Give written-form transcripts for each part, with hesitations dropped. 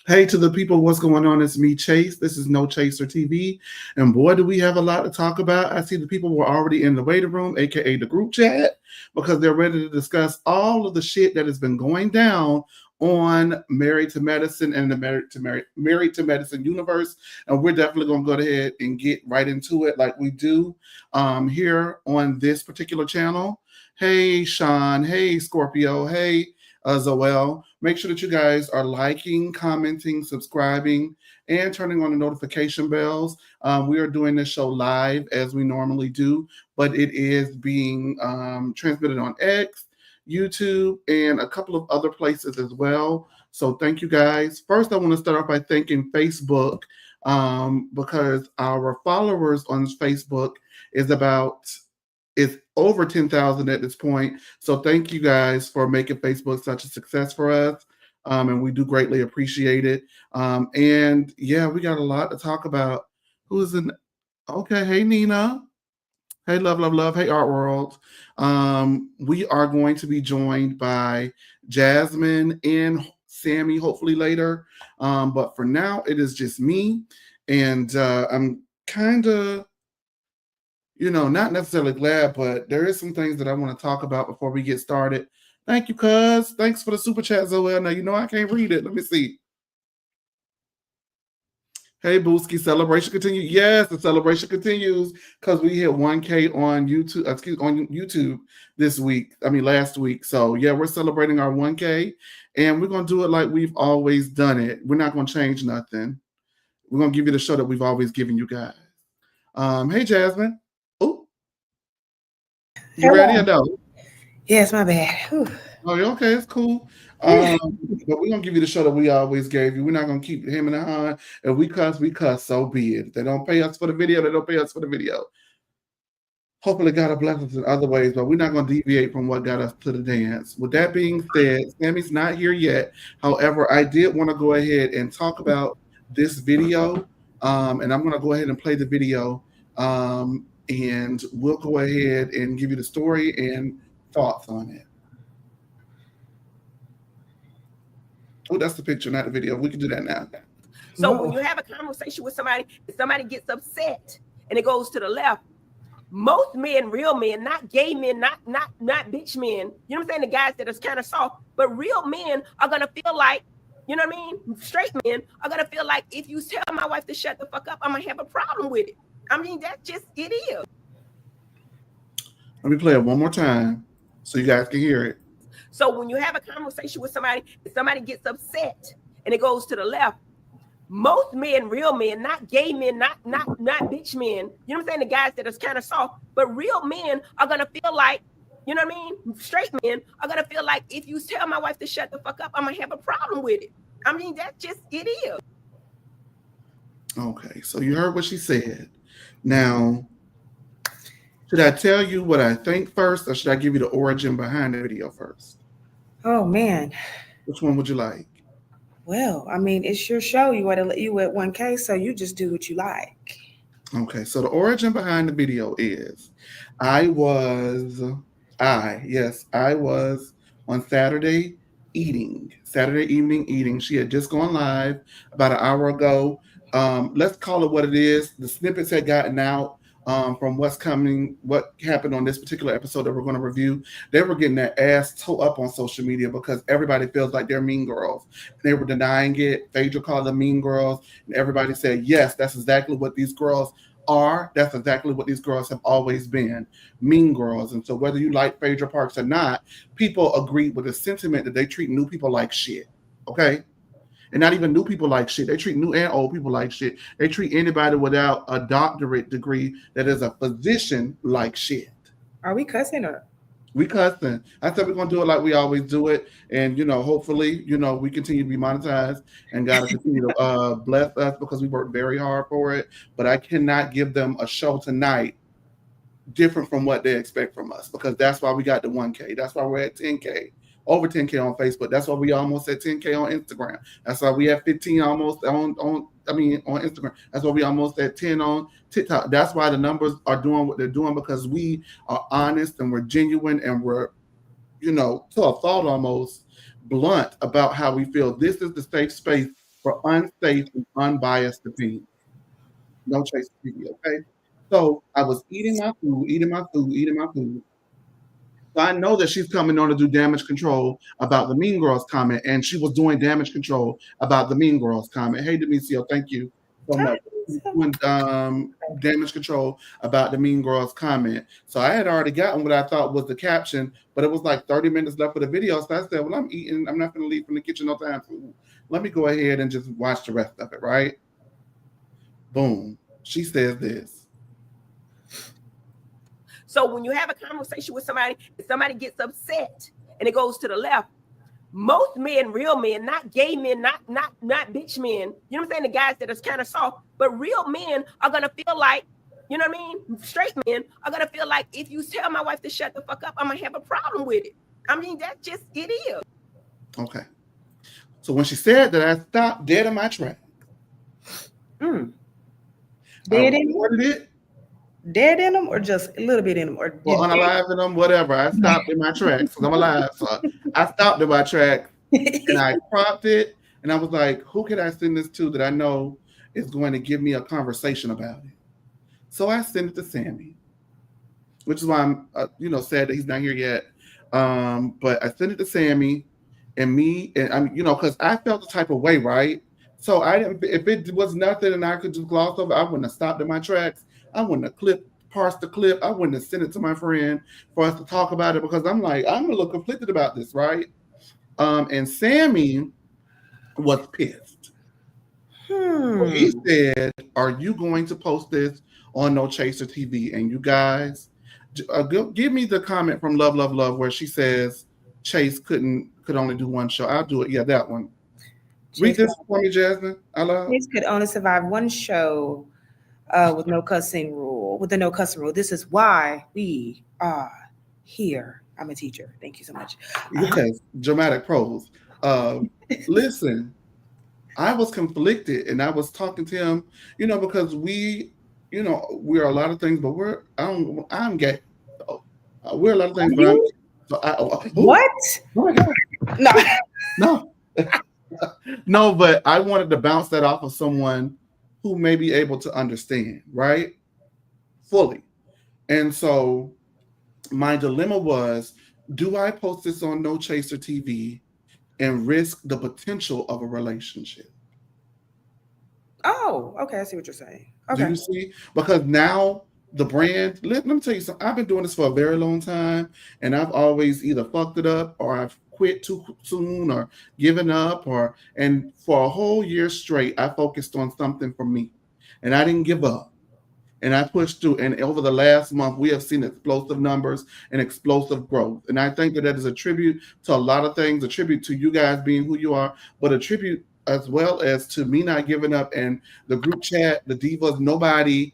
Hey to the people, what's going on? It's me, Chase. This is No Chaser TV. And boy, do we have a lot to talk about. I see the people were already in the waiting room, aka the group chat, because they're ready to discuss all of the shit that has been going down on Married to Medicine and the Married to Medicine universe. And we're definitely gonna go ahead and get right into it like we do here on this particular channel. Hey Sean, hey Scorpio, hey Zoel. Make sure that you guys are liking, commenting, subscribing, and turning on the notification bells. We are doing this show live as we normally do, but it is being transmitted on X, YouTube, and a couple of other places as well. So thank you guys. First, I want to start off by thanking Facebook because our followers on Facebook is about it's over 10,000 at this point. So thank you guys for making Facebook such a success for us. And we do greatly appreciate it. And yeah, we got a lot to talk about. Who's in? Okay, hey Nina. Hey love, love, love. Hey Art World. We are going to be joined by Jasmine and Sammy hopefully later. But for now, it is just me, and I'm kind of not necessarily glad, but there is some things that I want to talk about before we get started. Thank you, cuz. Thanks for the super chat, Zoel. Now, I can't read it. Let me see. Hey, Booski, celebration continues. Yes, the celebration continues because we hit 1K on YouTube, on YouTube this week. I mean, last week. So, yeah, we're celebrating our 1K and we're going to do it like we've always done it. We're not going to change nothing. We're going to give you the show that we've always given you guys. Hey, Jasmine. Oh, you ready or no? Yes, my bad. Whew. Oh, yeah, okay, it's cool. But we're gonna give you the show that we always gave you. We're not gonna keep him in the hand. If we cuss, so be it. If they don't pay us for the video, they don't pay us for the video. Hopefully, God will bless us in other ways, but we're not gonna deviate from what got us to the dance. With that being said, Sammy's not here yet. However, I did want to go ahead and talk about this video, and I'm gonna go ahead and play the video, and we'll go ahead and give you the story and thoughts on it. Oh, that's the picture, not the video. We can do that now. So when you have a conversation with somebody, if somebody gets upset and it goes to the left, most men, real men, not gay men, not bitch men, you know what I'm saying? The guys that are kind of soft, but real men are gonna feel like, you know what I mean? Straight men are gonna feel like if you tell my wife to shut the fuck up, I'm gonna have a problem with it. I mean, that's just it is. Let me play it one more time so you guys can hear it. So when you have a conversation with somebody, if somebody gets upset and it goes to the left, most men, real men, not gay men, not bitch men, you know what I'm saying? The guys that are kind of soft, but real men are gonna feel like, you know what I mean? Straight men are gonna feel like if you tell my wife to shut the fuck up, I'm gonna have a problem with it. I mean, that's just it is. Okay, so you heard what she said. Now, should I tell you what I think first, or should I give you the origin behind the video first? Oh man. Which one would you like? Well, I mean, it's your show. You want to let you at 1K, so you just do what you like. Okay, so the origin behind the video is I was on Saturday evening eating. She had just gone live about an hour ago. Let's call it what it is. The snippets had gotten out from what happened on this particular episode that we're going to review. They were getting their ass toe up on social media because everybody feels like they're mean girls. They were denying it. Phaedra called them mean girls, and everybody said, yes, that's exactly what these girls are. That's exactly what these girls have always been, mean girls. And so whether you like Phaedra Parks or not, people agree with the sentiment that they treat new people like shit. Okay? And not even new people like shit. They treat new and old people like shit. They treat anybody without a doctorate degree that is a physician like shit. Are we cussing or? We cussing. I said we're gonna do it like we always do it, and hopefully, we continue to be monetized and God will continue to bless us because we work very hard for it. But I cannot give them a show tonight different from what they expect from us because that's why we got the 1K. That's why we're at 10K. Over 10K on Facebook. That's why we almost at 10K on Instagram. That's why we have 15 almost on Instagram. That's why we almost at 10 on TikTok. That's why the numbers are doing what they're doing because we are honest and we're genuine and we're, to a fault almost blunt about how we feel. This is the safe space for unsafe and unbiased opinion. No Chase TV, okay? So I was eating my food, eating my food, eating my food. So I know that she's coming on to do damage control about the Mean Girls comment, and she was doing damage control about the Mean Girls comment. Hey, Demisio, thank you so much. Doing damage control about the Mean Girls comment. So I had already gotten what I thought was the caption, but it was like 30 minutes left of the video. So I said, well, I'm eating. I'm not going to leave from the kitchen no time soon. Let me go ahead and just watch the rest of it, right? Boom. She says this. So when you have a conversation with somebody, if somebody gets upset and it goes to the left, most men, real men, not gay men, not bitch men, you know what I'm saying? The guys that are kind of soft, but real men are gonna feel like, you know what I mean? Straight men are gonna feel like if you tell my wife to shut the fuck up, I'm gonna have a problem with it. I mean, that's just it is. Okay. So when she said that, I stopped dead in my track. Dead in it? Dead in them, or just a little bit in them, or unaliving them, whatever. I stopped in my tracks because I'm alive. So I stopped in my tracks and I cropped it, and I was like, "Who can I send this to that I know is going to give me a conversation about it?" So I sent it to Sammy, which is why I'm, sad that he's not here yet. But I sent it to Sammy, and I'm, because I felt the type of way, right? So I didn't. If it was nothing and I could just gloss over, I wouldn't have stopped in my tracks. I wouldn't have parsed the clip. I wouldn't have sent it to my friend for us to talk about it because I'm like, I'm a little conflicted about this, right? And Sammy was pissed. He said, "Are you going to post this on No Chaser TV?" And you guys, give me the comment from Love Love Love where she says Chase could only do one show. I'll do it. Yeah, that one. Read this for me, Jasmine. Chase could only survive one show with no cussing rule. With the no cussing rule. This is why we are here. I'm a teacher. Thank you so much. Yes, dramatic prose. Listen, I was conflicted, and I was talking to him, because we are a lot of things, but I'm gay. We're a lot of things, but what? Oh my God. No. No, but I wanted to bounce that off of someone who may be able to understand, right? Fully. And so my dilemma was, do I post this on No Chaser TV and risk the potential of a relationship? Oh, okay. I see what you're saying. Okay. Do you see? Because now the brand, let me tell you something. I've been doing this for a very long time, and I've always either fucked it up or I've quit too soon or given up and for a whole year straight, I focused on something for me, and I didn't give up. And I pushed through. And over the last month, we have seen explosive numbers and explosive growth. And I think that is a tribute to a lot of things, a tribute to you guys being who you are, but a tribute as well as to me not giving up and the group chat, the divas, nobody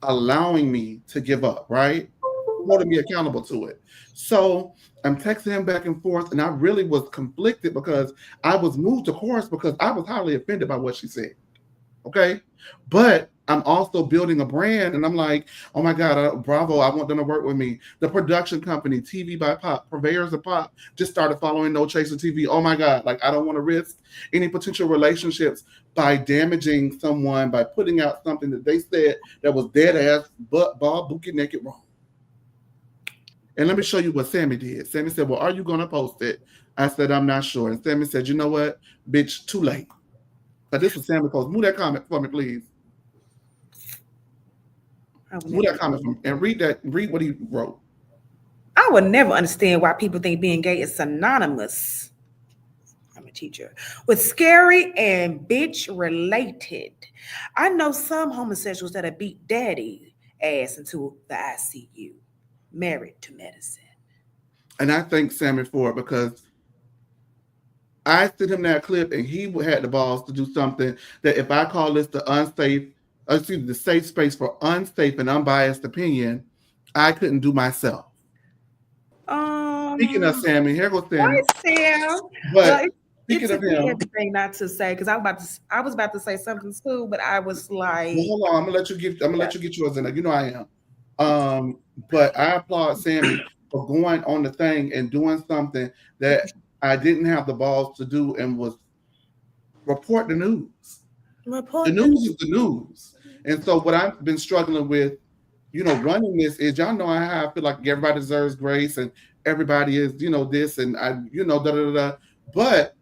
allowing me to give up, right? Holding me accountable to it. So I'm texting him back and forth, and I really was conflicted because I was moved to chorus because I was highly offended by what she said. Okay. But I'm also building a brand, and I'm like, oh my God, Bravo, I want them to work with me. The production company, TV by Pop, Purveyors of Pop, just started following No Chaser TV. Oh my God, like I don't want to risk any potential relationships by damaging someone, by putting out something that they said that was dead ass, butt, ball, bookie, naked, wrong. And let me show you what Sammy did. Sammy said, well, are you going to post it? I said, I'm not sure. And Sammy said, you know what, bitch, too late. But this was Sammy post. Move that comment for me, please. Move that comment from and read what he wrote. I would never understand why people think being gay is synonymous. I'm a teacher. With scary and bitch related. I know some homosexuals that have beat daddy ass into the ICU, married to medicine. And I thank Sammy for it because I sent him that clip and he had the balls to do something that if I call this the safe space for unsafe and unbiased opinion, I couldn't do myself. Speaking of Sammy, here goes Sammy. Hi, Sam. But speaking of him, everything not to say because I was about to say something too, but I was like, well, hold on, I'm gonna let you get yours in there. You know I am. But I applaud Sammy for going on the thing and doing something that I didn't have the balls to do and was report the news. Report The news is the news. And so what I've been struggling with, running this is, y'all know how I feel like everybody deserves grace and everybody is, this and I, da da da. But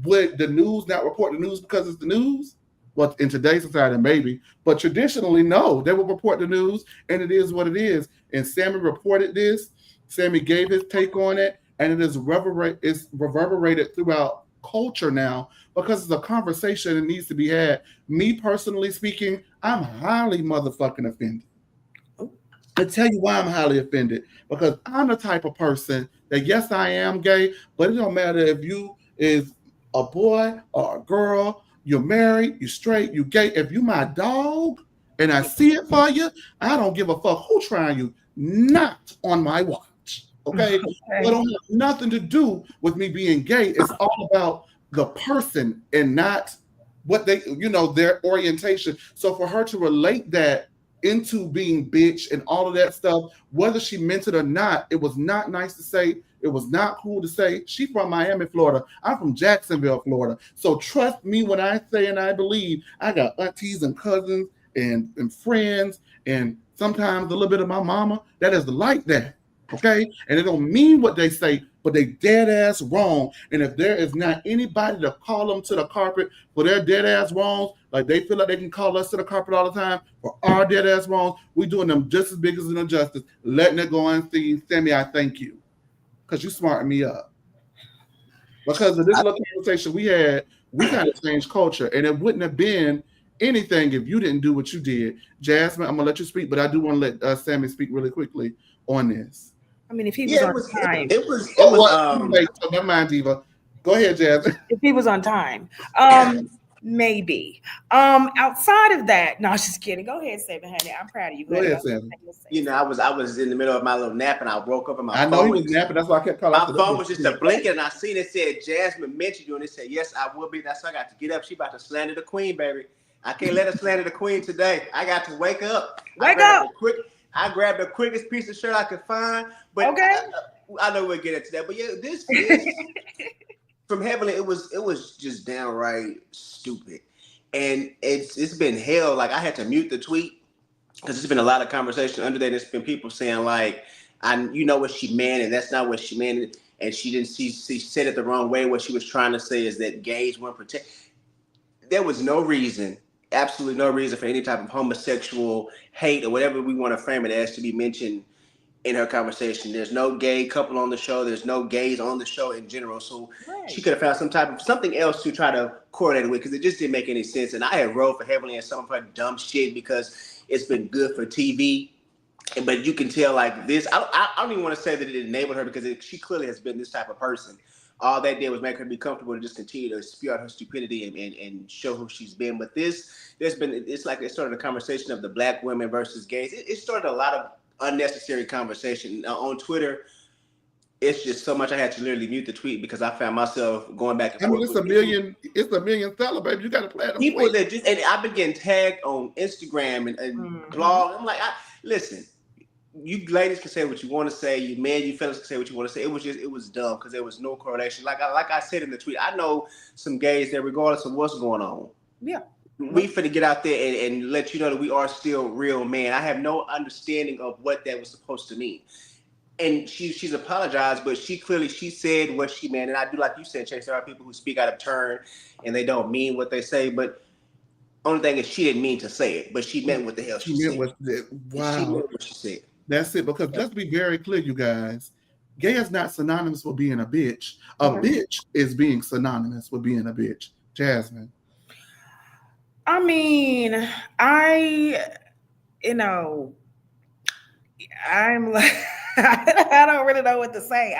would the news not report the news because it's the news? Well, in today's society, maybe, but traditionally, no, they will report the news, and it is what it is. And Sammy reported this. Sammy gave his take on it, and it is reverberated throughout culture now because it's a conversation that needs to be had. Me personally speaking, I'm highly motherfucking offended. I'll tell you why I'm highly offended. Because I'm the type of person that, yes, I am gay, but it don't matter if you is a boy or a girl, you're married, you're straight, you gay. If you my dog and I see it for you, I don't give a fuck who trying you. Not on my watch. Okay? It don't have nothing to do with me being gay. It's all about the person and not what they, their orientation. So for her to relate that into being bitch and all of that stuff, whether she meant it or not, it was not nice to say. It was not cool to say. She from Miami, Florida. I'm from Jacksonville, Florida. So trust me when I say and I believe I got aunties and cousins and friends and sometimes a little bit of my mama that is like that. Okay? And it don't mean what they say, but they dead ass wrong. And if there is not anybody to call them to the carpet for their dead ass wrongs, like they feel like they can call us to the carpet all the time for our dead ass wrongs, we doing them just as big as an injustice, letting it go unseen. Sammy, I thank you. Because you smarted me up. Because of this little conversation we had, we kind of changed culture. And it wouldn't have been anything if you didn't do what you did. Jasmine, I'm going to let you speak, but I do want to let Sammy speak really quickly on this. I mean, if he was on time. It was so never mind, Diva. Go ahead, Jasmine. If he was on time. Maybe. Outside of that, no, I was just kidding. Go ahead, Sammy, honey. I'm proud of you. Go ahead, Sammy. I was in the middle of my little nap and I woke up and I know he was napping. That's why I kept calling. My phone was just a blinking and I seen it said Jasmine mentioned you and it said yes, I will be. That's why I got to get up. She about to slander the queen, baby. I can't let her slander the queen today. I got to wake up. I grabbed the quickest piece of shirt I could find. But okay. I know we'll get into that. But yeah, this from Heavenly, it was just downright stupid. And it's been hell. Like I had to mute the tweet because there's been a lot of conversation under there. There's been people saying like, what she meant, and that's not what she meant. And she didn't she said it the wrong way. What she was trying to say is that gays weren't protected. There was no reason, absolutely no reason for any type of homosexual hate or whatever we want to frame it as to be mentioned in her conversation. There's no gay couple on the show. There's no gays on the show in general. So She could have found something else to try to correlate it with because it just didn't make any sense. And I had rolled for heavily in some of her dumb shit because it's been good for TV. But you can tell like this, I don't even want to say that it enabled her because she clearly has been this type of person. All that did was make her be comfortable to just continue to spew out her stupidity and show who she's been. But it's like it started a conversation of the black women versus gays. It started a lot of unnecessary conversation on Twitter. It's just so much I had to literally mute the tweet because I found myself going back and forth. It's a million seller, baby. You got to play it. People that just, and I've been getting tagged on Instagram and blog. I'm like, listen, you ladies can say what you want to say. You men, you fellas can say what you want to say. It was dumb because there was no correlation. Like I said in the tweet, I know some gays that regardless of what's going on. Yeah. We finna get out there and let you know that we are still real men. I have no understanding of what that was supposed to mean. And she's apologized, but she said what she meant. And I do, like you said, Chase, there are people who speak out of turn and they don't mean what they say. But only thing is she didn't mean to say it, but she meant what the hell she said. Wow. She meant what she said. That's it. Because let's be very clear, you guys. Gay is not synonymous with being a bitch. A bitch is being synonymous with being a bitch. Jasmine. I mean, I'm like, I don't really know what to say.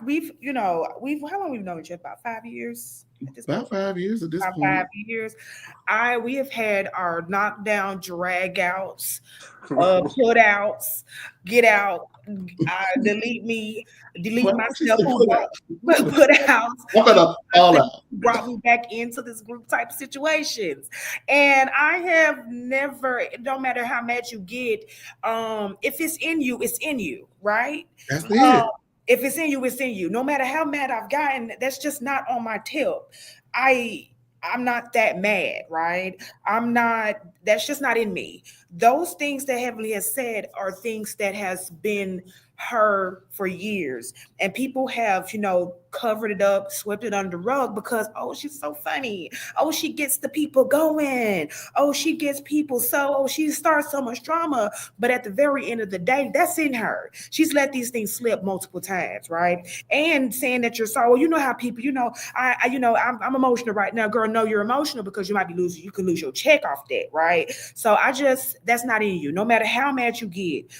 We've how long we've known each other? About 5 years. About 5 years at this point. 5 years. We have had our knockdown, drag outs, put outs, get out, delete myself, put out, brought me back into this group type situations. And I have never, it don't matter how mad you get, if it's in you, right? That's it. If it's in you, it's in you. No matter how mad I've gotten, that's just not on my tip. I'm not that mad, right? I'm not, that's just not in me. Those things that Heavenly has said are things that has been her for years. And people have, covered it up, swept it under the rug because, oh, she's so funny. Oh, she gets the people going. Oh, she gets people she starts so much drama. But at the very end of the day, that's in her. She's let these things slip multiple times, right? And saying that you're sorry. Well, you know how people, I'm emotional right now. Girl, no, you're emotional because you might be losing, you can lose your check off that, right? So that's not in you. No matter how mad you get.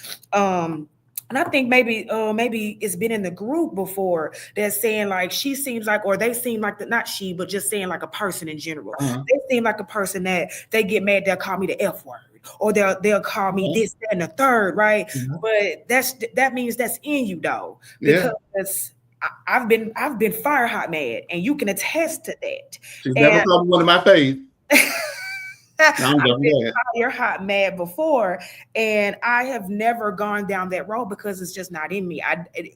And I think maybe it's been in the group before that's saying like she seems like, or they seem like not she, but just saying like a person in general. They seem like a person that they get mad, they'll call me the F word, or they'll call me this, that, and the third, right? But that means that's in you though, because I've been fire hot mad, and you can attest to that. She's never called one of my face. I've been fire hot mad before, and I have never gone down that road because it's just not in me.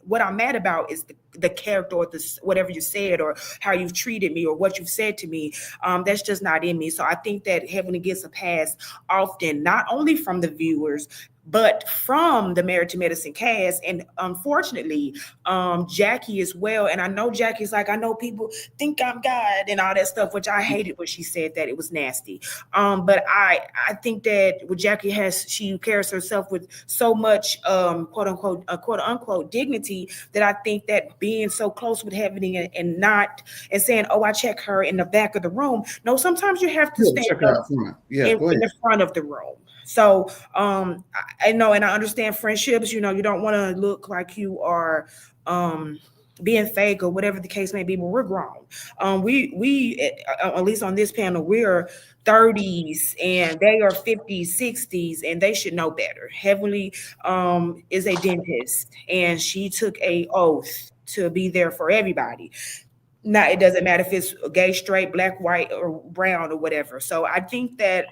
What I'm mad about is the character or whatever you said or how you've treated me or what you've said to me. That's just not in me. So I think that Heavenly gets a pass often, not only from the viewers, but from the Married to Medicine cast, and unfortunately, Jackie as well. And I know Jackie's like, I know people think I'm God and all that stuff, which I hated when she said that. It was nasty. But I think that what Jackie she carries herself with so much quote unquote dignity that I think that being so close with Heavenly and saying, oh, I check her in the back of the room. No, sometimes you have to stand up in the front of the room. So I know, and I understand friendships, you don't want to look like you are being fake or whatever the case may be, but we're grown. We at least on this panel, we're 30s and they are 50s, 60s, and they should know better. Heavenly is a dentist, and she took a oath to be there for everybody. Now, it doesn't matter if it's gay, straight, black, white, or brown or whatever. So I think that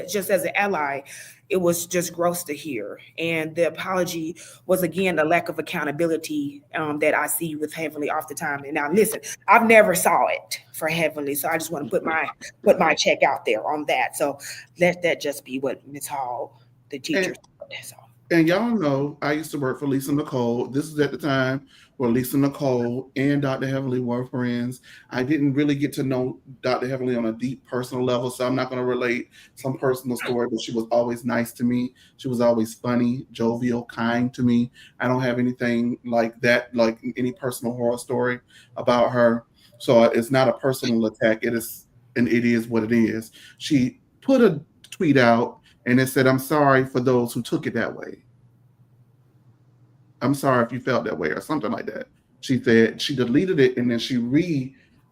just as an ally, it was just gross to hear. And the apology was, again, a lack of accountability that I see with Heavenly off the time. And now, listen, I've never saw it for Heavenly, so I just want to put my check out there on that. So let that just be what Ms. Hall, the teacher, said. And y'all know I used to work for Lisa Nicole. This is at the time where Lisa Nicole and Dr. Heavenly were friends. I didn't really get to know Dr. Heavenly on a deep personal level, so I'm not going to relate some personal story, but she was always nice to me. She was always funny, jovial, kind to me. I don't have anything like that, like any personal horror story about her. So it's not a personal attack. It is what it is. She put a tweet out and it said, I'm sorry for those who took it that way. I'm sorry if you felt that way or something like that. She said she deleted it and then she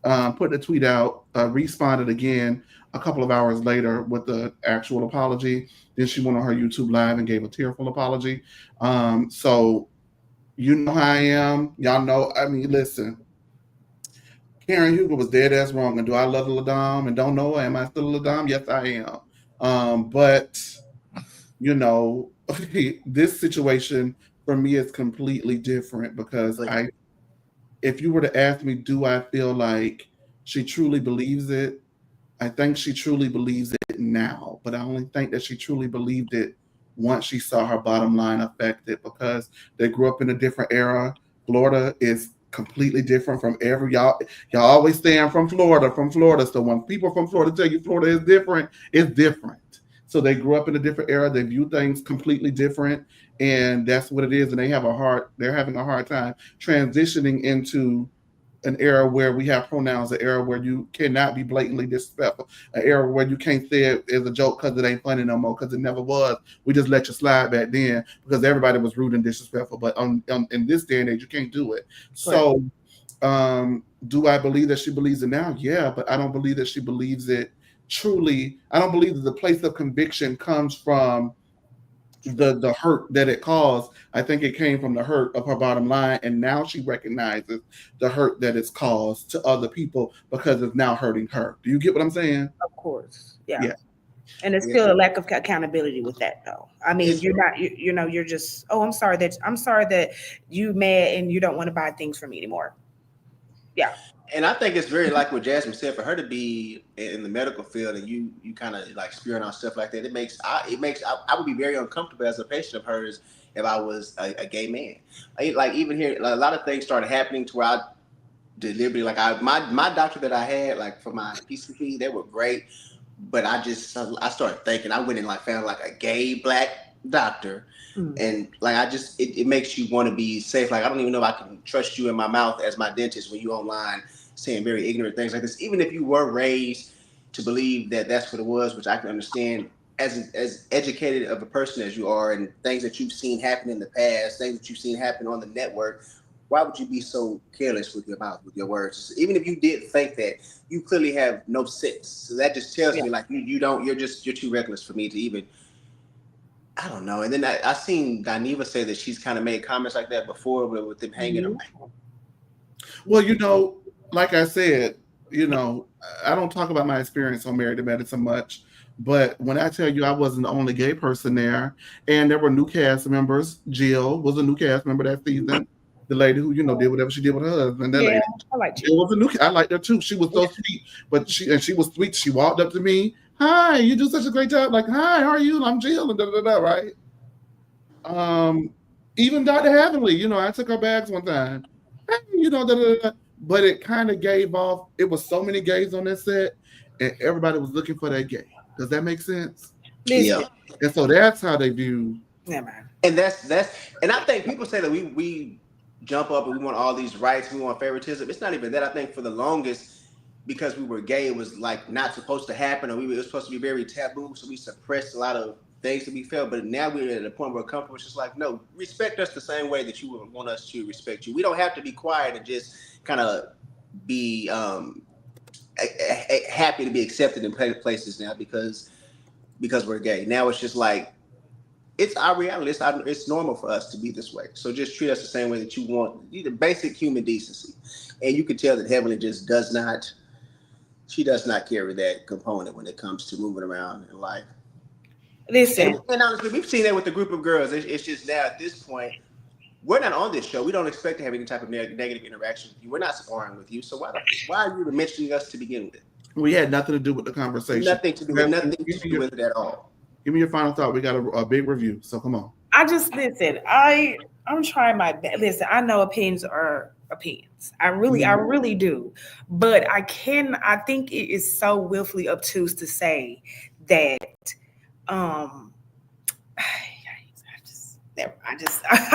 put the tweet out, responded again a couple of hours later with the actual apology. Then she went on her YouTube live and gave a tearful apology. So you know how I am. Y'all know, I mean, listen. Karen Huger was dead ass wrong. And do I love Ladom and don't know her? Am I still Ladom? Yes, I am. But this situation for me is completely different because if you were to ask me, do I feel like she truly believes it? I think she truly believes it now, but I only think that she truly believed it once she saw her bottom line affected because they grew up in a different era. Florida is completely different from y'all always saying from Florida. So when people from Florida tell you Florida is different, it's different. So they grew up in a different era. They view things completely different, and that's what it is. And they're having a hard time transitioning into an era where we have pronouns, an era where you cannot be blatantly disrespectful, an era where you can't say it as a joke because it ain't funny no more, because it never was. We just let you slide back then because everybody was rude and disrespectful. But in this day and age, you can't do it. So do I believe that she believes it now? Yeah, but I don't believe that she believes it truly. I don't believe that the place of conviction comes from the hurt that it caused. I think it came from the hurt of her bottom line, and now she recognizes the hurt that it's caused to other people because it's now hurting her. Do you get what I'm saying? Of course. Yeah. And it's still a lack of accountability with that, though. I mean, you're not, you're just, oh, I'm sorry that you mad and you don't want to buy things from me anymore. Yeah. And I think it's very like what Jasmine said, for her to be in the medical field and you kind of like spewing out stuff like that, I would be very uncomfortable as a patient of hers if I was a gay man. Like even here, a lot of things started happening to where I deliberately, like my doctor that I had, like for my PCP, they were great, but I started thinking, I went and like found like a gay black doctor. And like it makes you want to be safe. Like I don't even know if I can trust you in my mouth as my dentist when you online saying very ignorant things like this. Even if you were raised to believe that that's what it was, which I can understand, as educated of a person as you are, and things that you've seen happen in the past, things that you've seen happen on the network, why would you be so careless with your mouth, with your words? Even if you did think that, you clearly have no sense. So that just tells me like you're too reckless for me to even. I don't know. And then I seen Dineva say that she's kind of made comments like that before with them hanging around. Well, like I said, I don't talk about my experience on Married to Medicine much, but when I tell you I wasn't the only gay person there, and there were new cast members. Jill was a new cast member that season. The lady who, did whatever she did with her husband. That lady. I like Jill was a new. I liked her too. She was so sweet, but she was sweet. She walked up to me. Hi, you do such a great job. Like, hi, how are you? I'm Jill, and right? Even Dr. Heavenly, I took her bags one time. Hey, but it kind of gave off. It was so many gays on that set, and everybody was looking for that gay. Does that make sense? Yeah. And so that's how they view. Yeah, man. And and I think people say that we jump up and we want all these rights, we want favoritism. It's not even that. I think for the longest, because we were gay, it was like not supposed to happen, or it was supposed to be very taboo, so we suppressed a lot of things that we felt. But now we're at a point where comfort was just like, no, respect us the same way that you would want us to respect you. We don't have to be quiet and just kind of be happy to be accepted in places now because we're gay. Now it's just like, it's our reality. It's normal for us to be this way. So just treat us the same way that you want. The basic human decency. And you can tell that Heavenly just does not carry that component when it comes to moving around in life. Listen. And honestly, we've seen that with the group of girls. It's just now at this point, we're not on this show. We don't expect to have any type of negative interaction with you. We're not sparring with you. So why are you mentioning us to begin with? We had nothing to do with the conversation. Nothing to do with it at all. Give me your final thought. We got a big review, so come on. I'm trying my best. Listen, I know opinions are opinions. I really do. But I think it is so willfully obtuse to say that I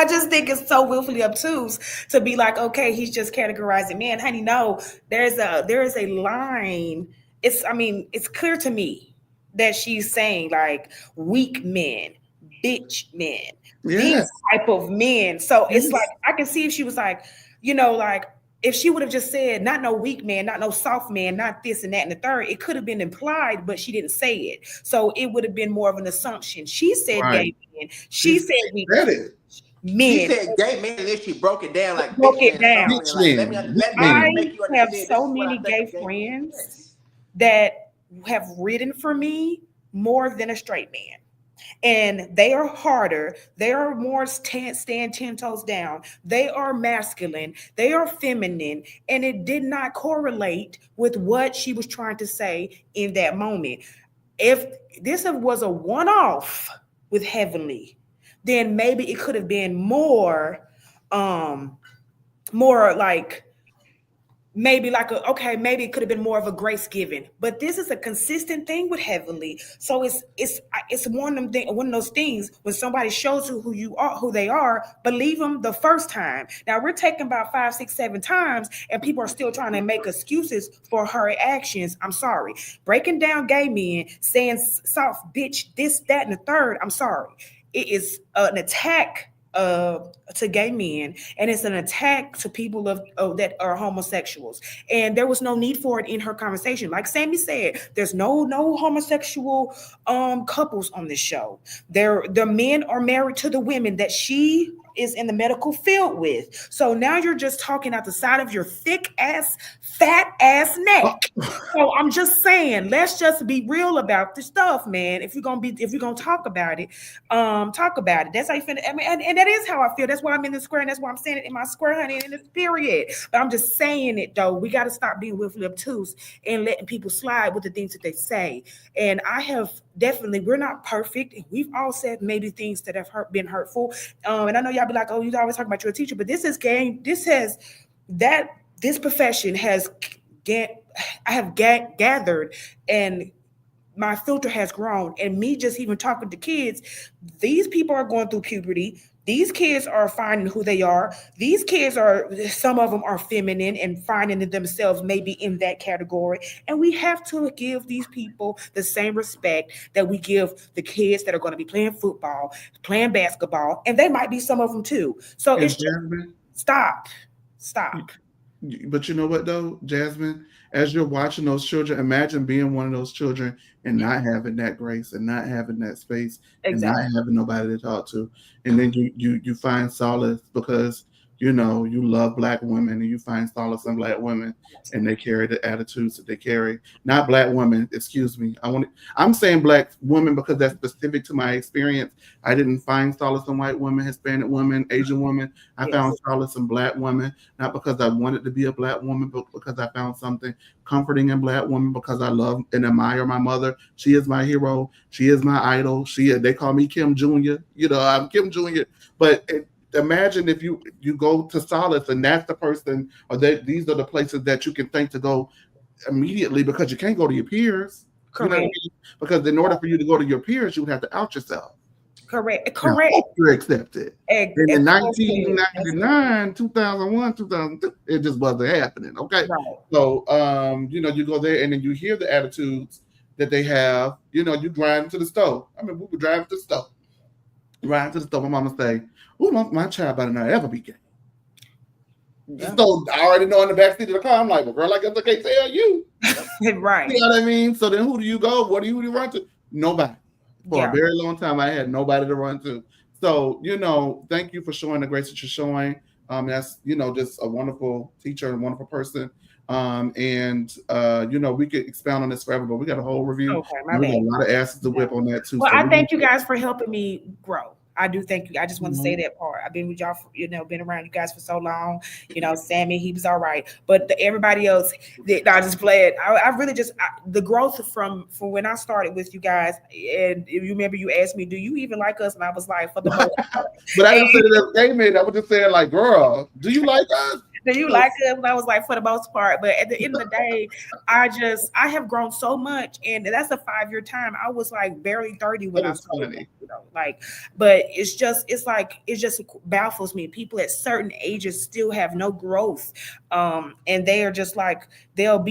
just think it's so willfully obtuse to be like, okay, he's just categorizing men. Honey, no, there is a line. It's clear to me that she's saying like weak men, bitch men, these type of men. So it's like, I can see if she was like, like if she would have just said, not no weak man, not no soft man, not this and that and the third, it could have been implied, but she didn't say it. So it would have been more of an assumption. She said gay men. She said weak men. She said gay men, and then she broke it down like broke it down. I have so many gay friends that have ridden for me more than a straight man. And they are harder. They are more stand 10 toes down. They are masculine. They are feminine. And it did not correlate with what she was trying to say in that moment. If this was a one-off with Heavenly, then maybe it could have been more like, maybe it could have been more of a grace given, but this is a consistent thing with Heavenly. So it's one of those things when somebody shows you who they are, believe them the first time. Now we're taking about 5, 6, 7 times, and people are still trying to make excuses for her actions. I'm sorry, breaking down gay men, saying soft bitch, this, that, and the third. I'm sorry, it is an attack to gay men, and it's an attack to people that are homosexuals, and there was no need for it in her conversation. Like Sammy said, there's no homosexual couples on this show. The men are married to the women that she is in the medical field with. So now you're just talking out the side of your thick ass, fat ass neck. So I'm just saying, let's just be real about the stuff, man. If you're gonna talk about it, talk about it. That's how you feel. I mean, and that is how I feel. That's why I'm in the square, and that's why I'm saying it in my square, honey, in this period. But I'm just saying it though. We got to stop being willfully obtuse and letting people slide with the things that they say. And I have definitely, we're not perfect. We've all said maybe things that have been hurtful. And I know y'all be like, oh, you always talk about you're a teacher, but this profession has I have gathered, and my filter has grown. And me just even talking to kids, these people are going through puberty. These kids are finding who they are. These kids some of them are feminine and finding themselves maybe in that category. And we have to give these people the same respect that we give the kids that are going to be playing football, playing basketball, and they might be some of them too. So it's just, stop. But you know what though, Jasmine, as you're watching those children, imagine being one of those children and not having that grace and not having that space and not having nobody to talk to. And then you find solace because you know you love Black women and you find solace in Black women and they carry the attitudes that they carry. Not Black women, excuse me. I'm saying Black women because that's specific to my experience. I didn't find solace in white women, Hispanic women, Asian women. I found solace in Black women, not because I wanted to be a Black woman, but because I found something comforting in Black women, because I love and admire my mother. She is my hero. She is my idol. They call me Kim Jr. You know, I'm Kim Jr. But imagine if you go to solace and that's the person, or these are the places that you can think to go immediately, because you can't go to your peers. Correct. You know what I mean? Because in order for you to go to your peers, you would have to out yourself. Correct. You're accepted. And in 1999, 2001, 2002, it just wasn't happening. Okay. Right. So, you go there and then you hear the attitudes that they have. You know, you drive to the stove. I mean, we would drive to the stove. Right to the stove. My mama say, "Oh, my child better not ever be gay." Yeah. So I already know in the backseat of the car. I'm like, "Well, girl, I guess I can't tell you." Right. You know what I mean? So then, who do you go? Who do you run to? Nobody. For a very long time, I had nobody to run to. So thank you for showing the grace that you're showing. That's just a wonderful teacher and a wonderful person. We could expound on this forever, but we got a whole review. Okay, we got a lot of asses to whip on that too. Well, so I thank you guys for helping me grow. I do thank you. I just want to say that part. I've been with y'all, been around you guys for so long. Sammy, he was all right, but everybody else, I just played. I really just the growth from when I started with you guys, and you remember you asked me, "Do you even like us?" And I was like, "For the most part." But I didn't say that as gay man. I was just saying, like, "Girl, do you like us?" Do you like it? And I was like, for the most part. But at the end of the day, I have grown so much, and that's a 5-year time. I was like barely 30 when I started. But it just baffles me. People at certain ages still have no growth, and they are just like they'll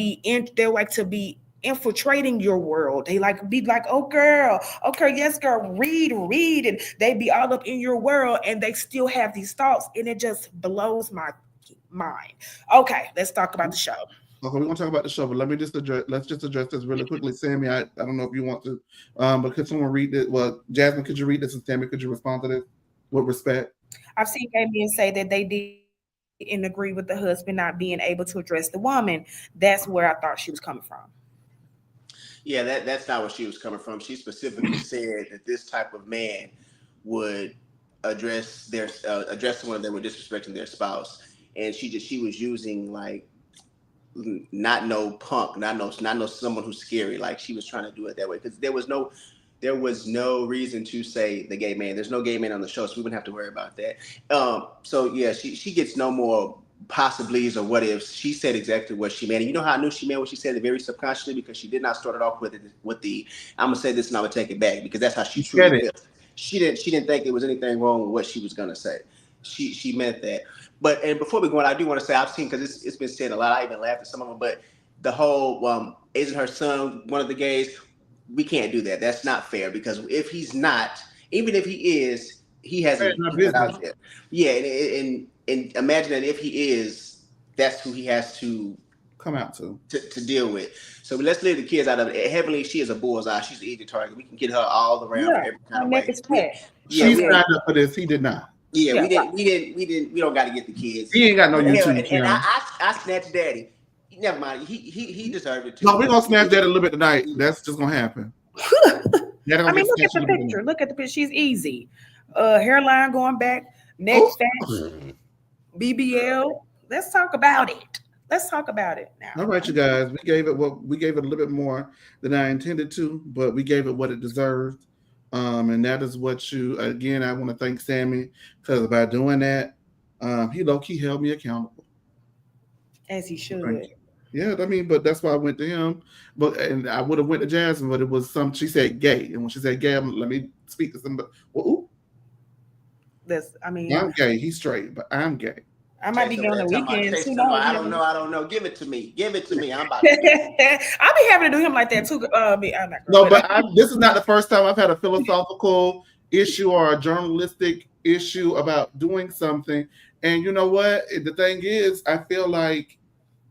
like to be infiltrating your world. They be like, "Oh girl, okay, yes girl, read," and they be all up in your world, and they still have these thoughts, and it just blows my mind. Okay, let's talk about the show. Okay, we're gonna talk about the show, but let's just address this really quickly. Sammy, I don't know if you want to, but could someone read it? Well, Jasmine, could you read this, and Sammy, could you respond to this with respect? I've seen gay men say that they didn't agree with the husband not being able to address the woman. That's where I thought she was coming from. Yeah, that's not where she was coming from. She specifically said that this type of man would address someone that were disrespecting their spouse. And she was using like not no punk, not no someone who's scary. Like she was trying to do it that way because there was no reason to say the gay man. There's no gay man on the show, so we wouldn't have to worry about that. So yeah, she gets no more possiblies or what ifs. She said exactly what she meant. And you know how I knew she meant what she said it very subconsciously, because she did not start it off with the I'm gonna say this and I'm gonna take it back, because that's how she truly feels. She didn't think there was anything wrong with what she was gonna say. She meant that. But and before we go on, I do want to say I've seen, because it's been said a lot. I even laughed at some of them. But the whole isn't her son one of the gays? We can't do that. That's not fair, because if he's not, even if he is, he hasn't put out there. Yeah, and imagine that if he is, that's who he has to come out to deal with. So let's leave the kids out of it. Heavenly, she is a bullseye. She's an easy target. We can get her all around every kind of way. She signed up for this. He did not. Yeah, Yeah, we don't got to get the kids. He ain't got no Hell, YouTube and channel. I snatched daddy. Never mind. He deserved it too. No, we're gonna snatch that a little bit tonight. That's just gonna happen. I mean, look at the picture. Look at the picture. She's easy. Hairline going back, neck fat, BBL. Let's talk about it. Let's talk about it now. All right, you guys. We gave it a little bit more than I intended to, but we gave it what it deserved. And that is what you again. I want to thank Sammy because by doing that, he low key held me accountable. As he should. Yeah, I mean, but that's why I went to him. But and I would have went to Jasmine, but it was some. She said gay, and when she said gay, let me speak to somebody. Well, I'm gay. He's straight, but I'm gay. I might be going on the weekend too. I don't know. Give it to me. I'm about to. I'll be happy to do him like that too. I'm not no, but this is not the first time I've had a philosophical issue or a journalistic issue about doing something. And you know what? The thing is, I feel like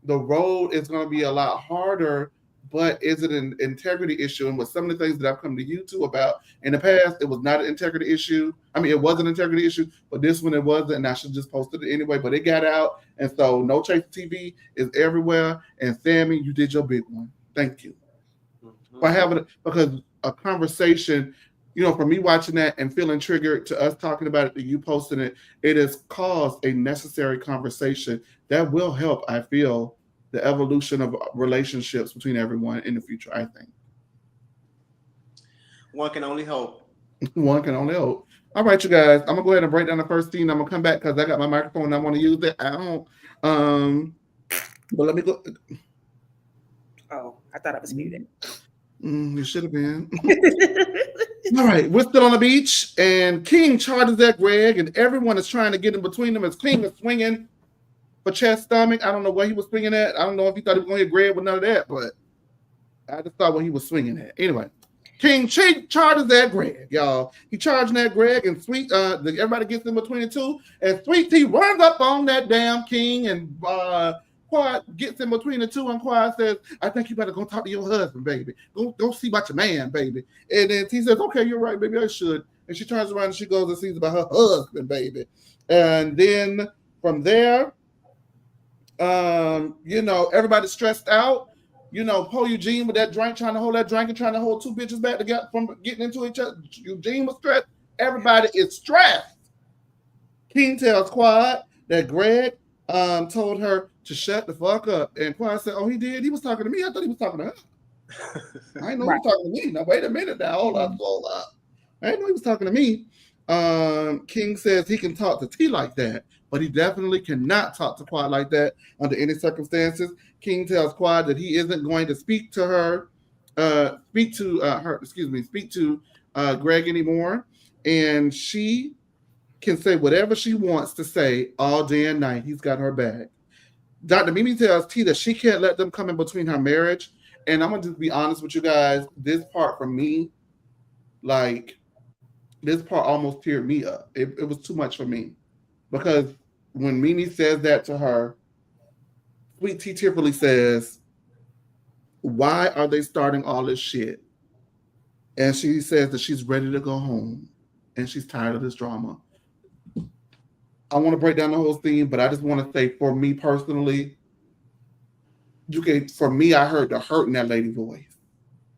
the road is going to be a lot harder, but is it an integrity issue? And with some of the things that I've come to you two about in the past, it was not an integrity issue. I mean, it was an integrity issue, but this one it wasn't, and I should just posted it anyway, but it got out. And so No Chase TV is everywhere. And Sammy, you did your big one. Thank you. For having because a conversation, you know, for me watching that and feeling triggered to us talking about it, to you posting it, it has caused a necessary conversation that will help, I feel, the evolution of relationships between everyone in the future, I think. One can only hope. One can only hope. All right, you guys. I'm gonna go ahead and break down the first scene. I'm gonna come back because I got my microphone and I want to use it. I don't. But let me go. Oh, I thought I was muted. You should have been. All right, we're still on the beach, and King charges at Greg, and everyone is trying to get in between them as King is swinging for chest stomach. I don't know what he was swinging at. I don't know if he thought he was going to hit Greg with none of that, but I just thought what he was swinging at. Anyway, King charges at Greg, y'all. He charging at Greg, and everybody gets in between the two, and Sweet Tea runs up on that damn King, and Quad gets in between the two, and Quad says, I think you better go talk to your husband, baby. Go see about your man, baby. And then T says, okay, you're right, baby, I should. And she turns around and she goes and sees about her husband, baby. And then from there, you know, everybody's stressed out. You know, poor Eugene with that drink, trying to hold that drink and trying to hold two bitches back to get from getting into each other. Eugene was stressed. Everybody is stressed. King tells Quad that Greg told her to shut the fuck up. And Quad said, oh, he did? He was talking to me. I thought he was talking to her. I didn't know he was talking to me. Now, wait a minute now. Hold up. I didn't know he was talking to me. King says he can talk to T like that, but he definitely cannot talk to Quad like that under any circumstances. King tells Quad that he isn't going to speak to Greg anymore. And she can say whatever she wants to say all day and night. He's got her back. Dr. Mimi tells T that she can't let them come in between her marriage. And I'm going to just be honest with you guys. This part for me, like, this part almost teared me up. It was too much for me. Because when Mimi says that to her, Sweet Tea tearfully says, why are they starting all this shit? And she says that she's ready to go home. And she's tired of this drama. I want to break down the whole theme, but I just want to say, for me personally, I heard the hurt in that lady's voice.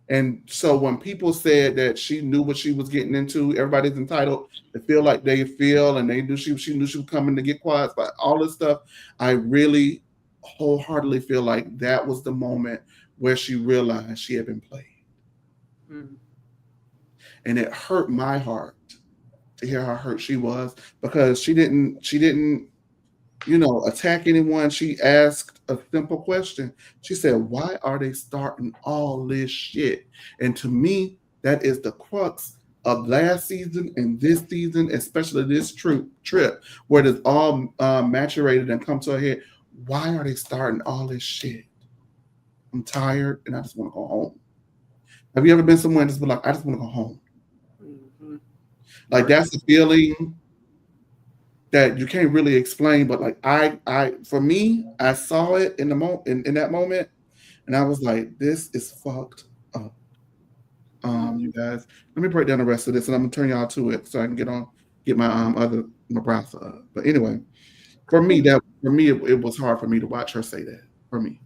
And so when people said that she knew what she was getting into, everybody's entitled to feel like they feel, and they knew she knew she was coming to get quiet, but all this stuff, I really wholeheartedly feel like that was the moment where she realized she had been played. Mm-hmm. And it hurt my heart to hear how hurt she was, because she didn't, you know, attack anyone. She asked a simple question. She said, why are they starting all this shit? And to me, that is the crux of last season and this season, especially this trip where it's all maturated and come to a head. Why are they starting all this shit? I'm tired and I just want to go home. Have you ever been somewhere and just been like, I just want to go home? Like, that's the feeling that you can't really explain, but like for me, I saw it in that moment, and I was like, this is fucked up. You guys, let me break down the rest of this, and I'm gonna turn y'all to it so I can get get my my browser up. But anyway, for me, it was hard for me to watch her say that. For me,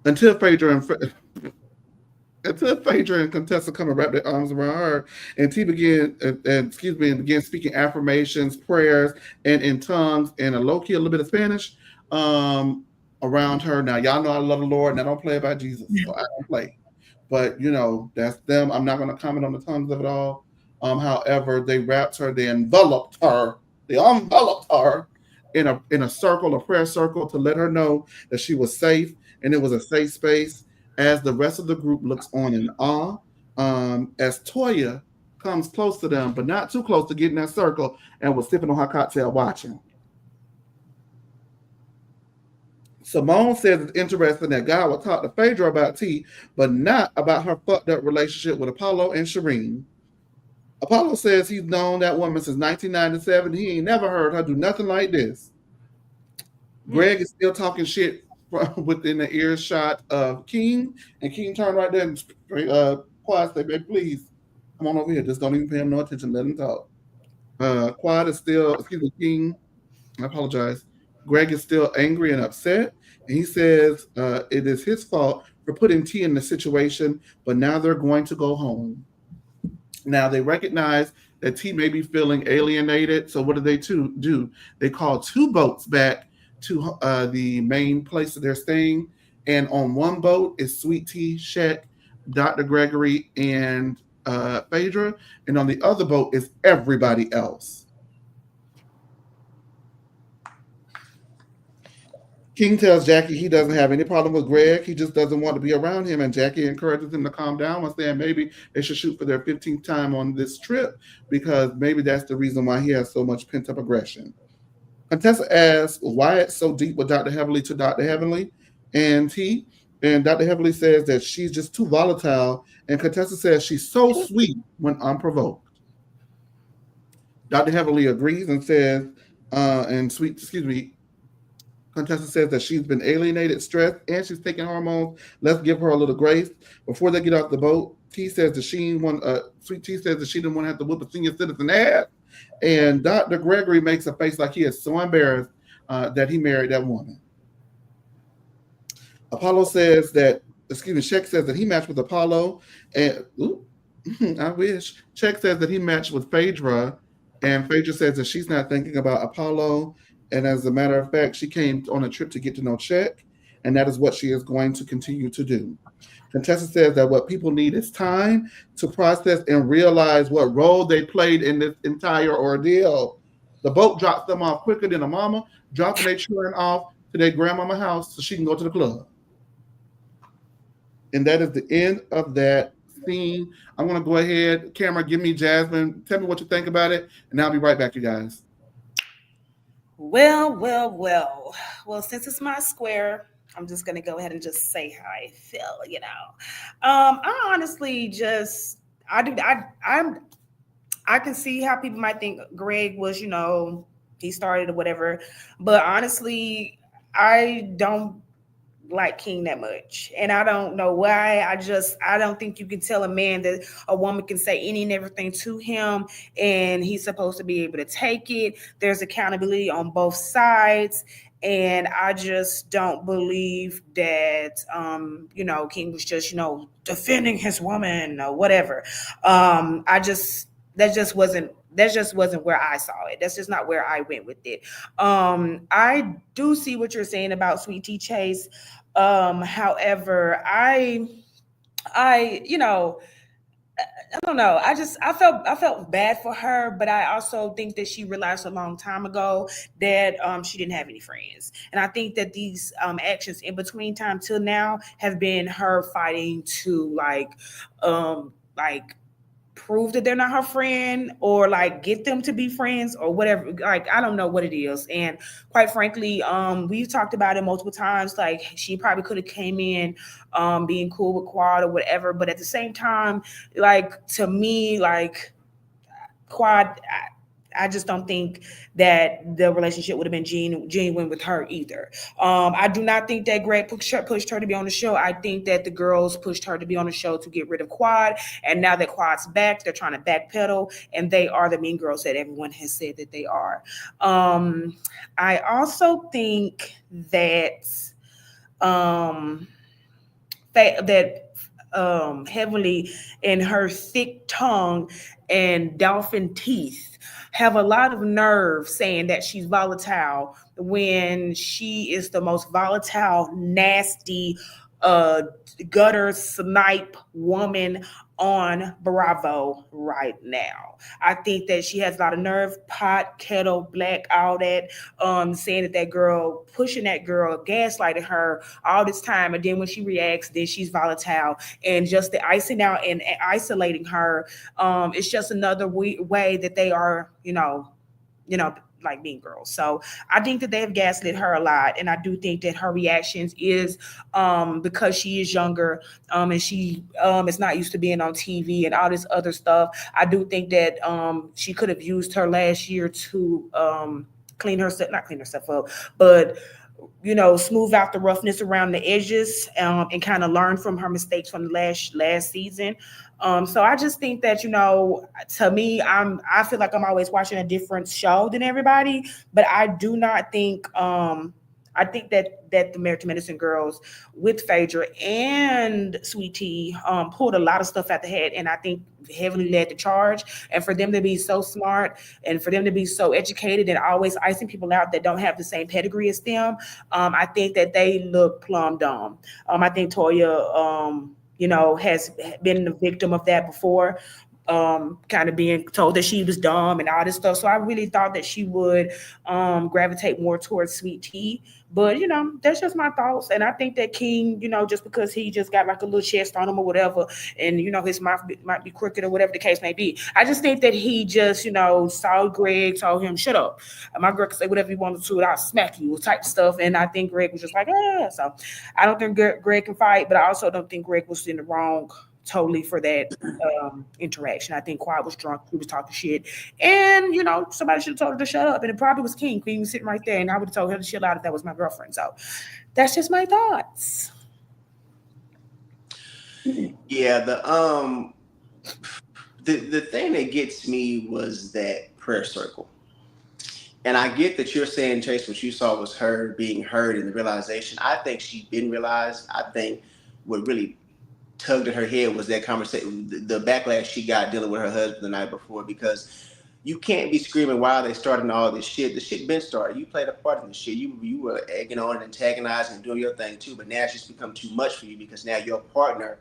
until Phaedra and Contessa come and wrap their arms around her, and T began, and began speaking affirmations, prayers, and in tongues, and a low key, a little bit of Spanish, around her. Now, y'all know I love the Lord, and I don't play about Jesus, so I don't play. But that's them. I'm not going to comment on the tongues of it all. However, they wrapped her, they enveloped her in a circle, a prayer circle, to let her know that she was safe and it was a safe space. As the rest of the group looks on in awe, as Toya comes close to them, but not too close to get in that circle, and was sipping on her cocktail watching. Simone says it's interesting that God will talk to Phaedra about T, but not about her fucked up relationship with Apollo and Shireen. Apollo says he's known that woman since 1997. He ain't never heard her do nothing like this. Greg is still talking shit within the earshot of King, and King turned right there and Quad said, "Baby, please come on over here. Just don't even pay him no attention. Let him talk." Quad is still, King, I apologize. Greg is still angry and upset, and he says it is his fault for putting T in the situation, but now they're going to go home. Now they recognize that T may be feeling alienated, so what do they do? They call 2 boats back to the main place that they're staying, and on one boat is Sweet Tea, Shek, Dr. Gregory, and Phaedra, and on the other boat is everybody else. King tells Jackie he doesn't have any problem with Greg. He just doesn't want to be around him. And Jackie encourages him to calm down and saying maybe they should shoot for their 15th time on this trip, because maybe that's the reason why he has so much pent-up aggression. Contessa asks why it's so deep with Dr. Heavenly to Dr. Heavenly and T. And Dr. Heavenly says that she's just too volatile. And Contessa says she's so sweet when unprovoked. Dr. Heavenly agrees and says, Contessa says that she's been alienated, stressed, and she's taking hormones. Let's give her a little grace. Before they get off the boat, T says that Sweet T says that she didn't want to have to whip a senior citizen ass. And Dr. Gregory makes a face like he is so embarrassed that he married that woman. Shek says that he matched with Apollo, and I wish. Shek says that he matched with Phaedra, and Phaedra says that she's not thinking about Apollo. And as a matter of fact, she came on a trip to get to know Shek, and that is what she is going to continue to do. Contessa says that what people need is time to process and realize what role they played in this entire ordeal. The boat drops them off quicker than a mama dropping their children off to their grandmama house so she can go to the club. And that is the end of that scene. I'm going to go ahead. Camera, give me Jasmine. Tell me what you think about it, and I'll be right back, you guys. Well, since it's my square, I'm just going to go ahead and just say how I feel, I honestly I can see how people might think Greg was, he started or whatever. But honestly, I don't like King that much. And I don't know why. I don't think you can tell a man that a woman can say any and everything to him and he's supposed to be able to take it. There's accountability on both sides. And I just don't believe that, King was just, defending his woman or whatever. That just wasn't where I saw it. That's just not where I went with it. I do see what you're saying about Sweet Tea Chase. However, I don't know. I felt bad for her, but I also think that she realized a long time ago that she didn't have any friends. And I think that these actions in between time till now have been her fighting to prove that they're not her friend or get them to be friends or whatever. I don't know what it is. And quite frankly, we've talked about it multiple times. She probably could have came in being cool with Quad or whatever. But at the same time, to me, Quad, I just don't think that the relationship would have been genuine with her either. I do not think that Greg pushed her to be on the show. I think that the girls pushed her to be on the show to get rid of Quad, and now that Quad's back, they're trying to backpedal, and they are the mean girls that everyone has said that they are. I also think that heavily in her thick tongue and dolphin teeth have a lot of nerve saying that she's volatile when she is the most volatile, nasty, uh, gutter snipe woman on Bravo right now. I think that she has a lot of nerve, pot, kettle, black, all that, saying that girl, pushing that girl, gaslighting her all this time. And then when she reacts, then she's volatile. And just the icing out and isolating her, it's just another way that they are, like mean girls. So I think that they have gaslit her a lot, and I do think that her reactions is because she is younger, and she is not used to being on TV and all this other stuff. I do think that she could have used her last year to not clean herself up, but smooth out the roughness around the edges, and kind of learn from her mistakes from last season. So I just think that, to me, I feel like I'm always watching a different show than everybody, but I do not think, I think that the American Medicine girls with Phaedra and Sweet Tea pulled a lot of stuff out the head, and I think heavily led the charge. And for them to be so smart and for them to be so educated and always icing people out that don't have the same pedigree as them, I think that they look plumb dumb. I think Toya, has been the victim of that before. Kind of being told that she was dumb and all this stuff. So I really thought that she would gravitate more towards Sweet Tea. But, that's just my thoughts. And I think that King, just because he just got like a little chest on him or whatever, and, his mouth might be crooked or whatever the case may be. I just think that he just, saw Greg, told him, shut up. My girl could say whatever you wanted to, and I'll smack you type stuff. And I think Greg was just like, ah. So I don't think Greg can fight, but I also don't think Greg was in the wrong totally for that interaction. I think Quad was drunk. He was talking shit. And, somebody should have told her to shut up. And it probably was King. Queen was sitting right there. And I would have told her to chill out if that was my girlfriend. So that's just my thoughts. Yeah, the thing that gets me was that prayer circle. And I get that you're saying, Chase, what you saw was her being heard in the realization. I think she'd been realized. I think what really tugged at her head was that conversation, the backlash she got dealing with her husband the night before, because you can't be screaming why they starting all this shit. The shit been started. You played a part in the shit. You were egging on and antagonizing and doing your thing too, but now it's just become too much for you because now your partner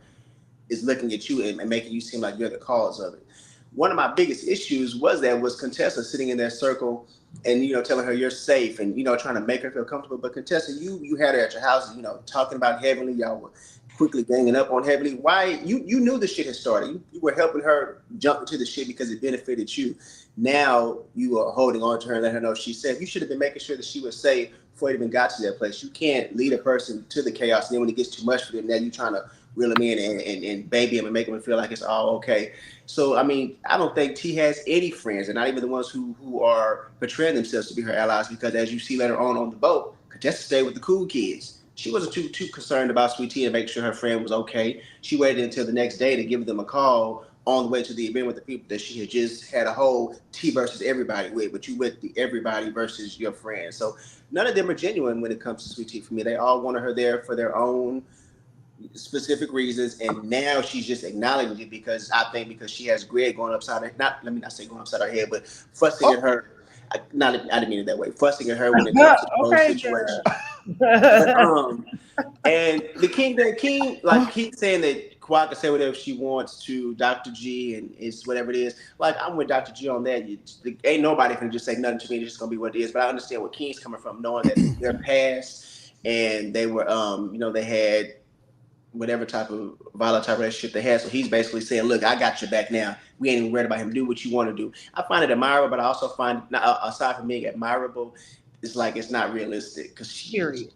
is looking at you and making you seem like you're the cause of it. One of my biggest issues was Contessa sitting in that circle and, telling her you're safe and, trying to make her feel comfortable. But Contessa, you had her at your house, talking about Heavenly. Y'all were quickly ganging up on Heavenly. Why? You knew the shit had started. You were helping her jump into the shit because it benefited you. Now you are holding on to her and let her know she's safe. You should have been making sure that she was safe before it even got to that place. You can't lead a person to the chaos. And then when it gets too much for them, now you're trying to reel them in and baby them and make them feel like it's all okay. So, I don't think T has any friends, and not even the ones who are portraying themselves to be her allies, because as you see later on the boat, Contessa stayed with the cool kids. She wasn't too concerned about Sweet Tea and make sure her friend was okay. She waited until the next day to give them a call on the way to the event with the people that she had just had a whole T versus everybody with, but you with the everybody versus your friend. So none of them are genuine when it comes to Sweet Tea for me. They all wanted her there for their own specific reasons, and now she's just acknowledging it because she has Greg going upside her, let me not say going upside her head, but fussing at her. I didn't mean it that way. Fussing at her when it comes to the whole situation. And the king, like keep saying that Quad can say whatever she wants to Dr. G and it's whatever it is. Like I'm with Dr. G on that. Ain't nobody can just say nothing to me. It's just gonna be what it is. But I understand where King's coming from, knowing that they're past and they were, they had whatever type of volatile relationship they had. So he's basically saying, look, I got your back now. We ain't even worried about him. Do what you want to do. I find it admirable, but I also find, aside from being admirable, it's like it's not realistic because she's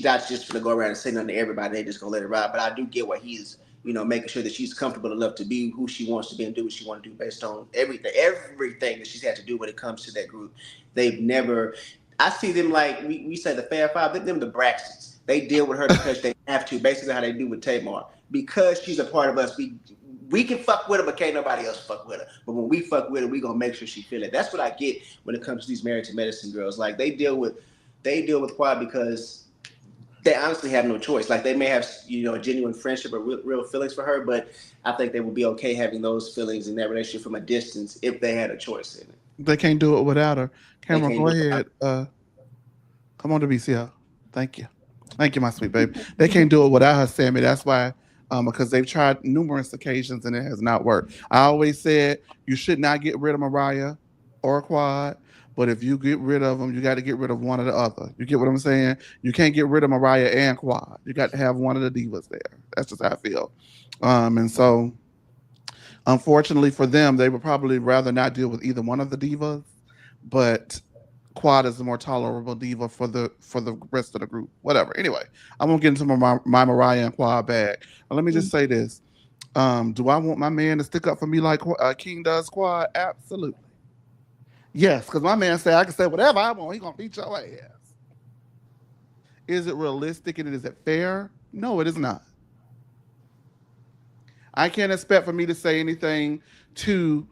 not just going to go around and say nothing to everybody. They just going to let it ride. But I do get what he's making sure that she's comfortable enough to be who she wants to be and do what she wants to do based on everything that she's had to do when it comes to that group. They've never, I see them like we say the Fab Five, them the Braxtons. They deal with her because they have to, basically how they do with Tamar. Because she's a part of us, we can fuck with her, but can't nobody else fuck with her. But when we fuck with her, we gonna make sure she feel it. That's what I get when it comes to these Married to Medicine girls. Like they deal with Quad because they honestly have no choice. Like they may have, a genuine friendship or real feelings for her, but I think they would be okay having those feelings in that relationship from a distance if they had a choice in it. They can't do it without her. Cameron, go ahead. Come on to BCL. Thank you, my sweet baby. They can't do it without her, Sammy. That's why. Because they've tried numerous occasions and it has not worked. I always said you should not get rid of Mariah or Quad, but if you get rid of them, you got to get rid of one or the other. You get what I'm saying? You can't get rid of Mariah and Quad. You got to have one of the divas there. That's just how I feel. And so, unfortunately for them, they would probably rather not deal with either one of the divas, but Quad is the more tolerable diva for the rest of the group. Whatever. Anyway, I won't get into my Mariah and Quad bag. Let me just say this. Do I want my man to stick up for me like King does, Quad? Absolutely. Yes, because my man said I can say whatever I want. He's going to beat your ass. Is it realistic and is it fair? No, it is not. I can't expect for me to say anything to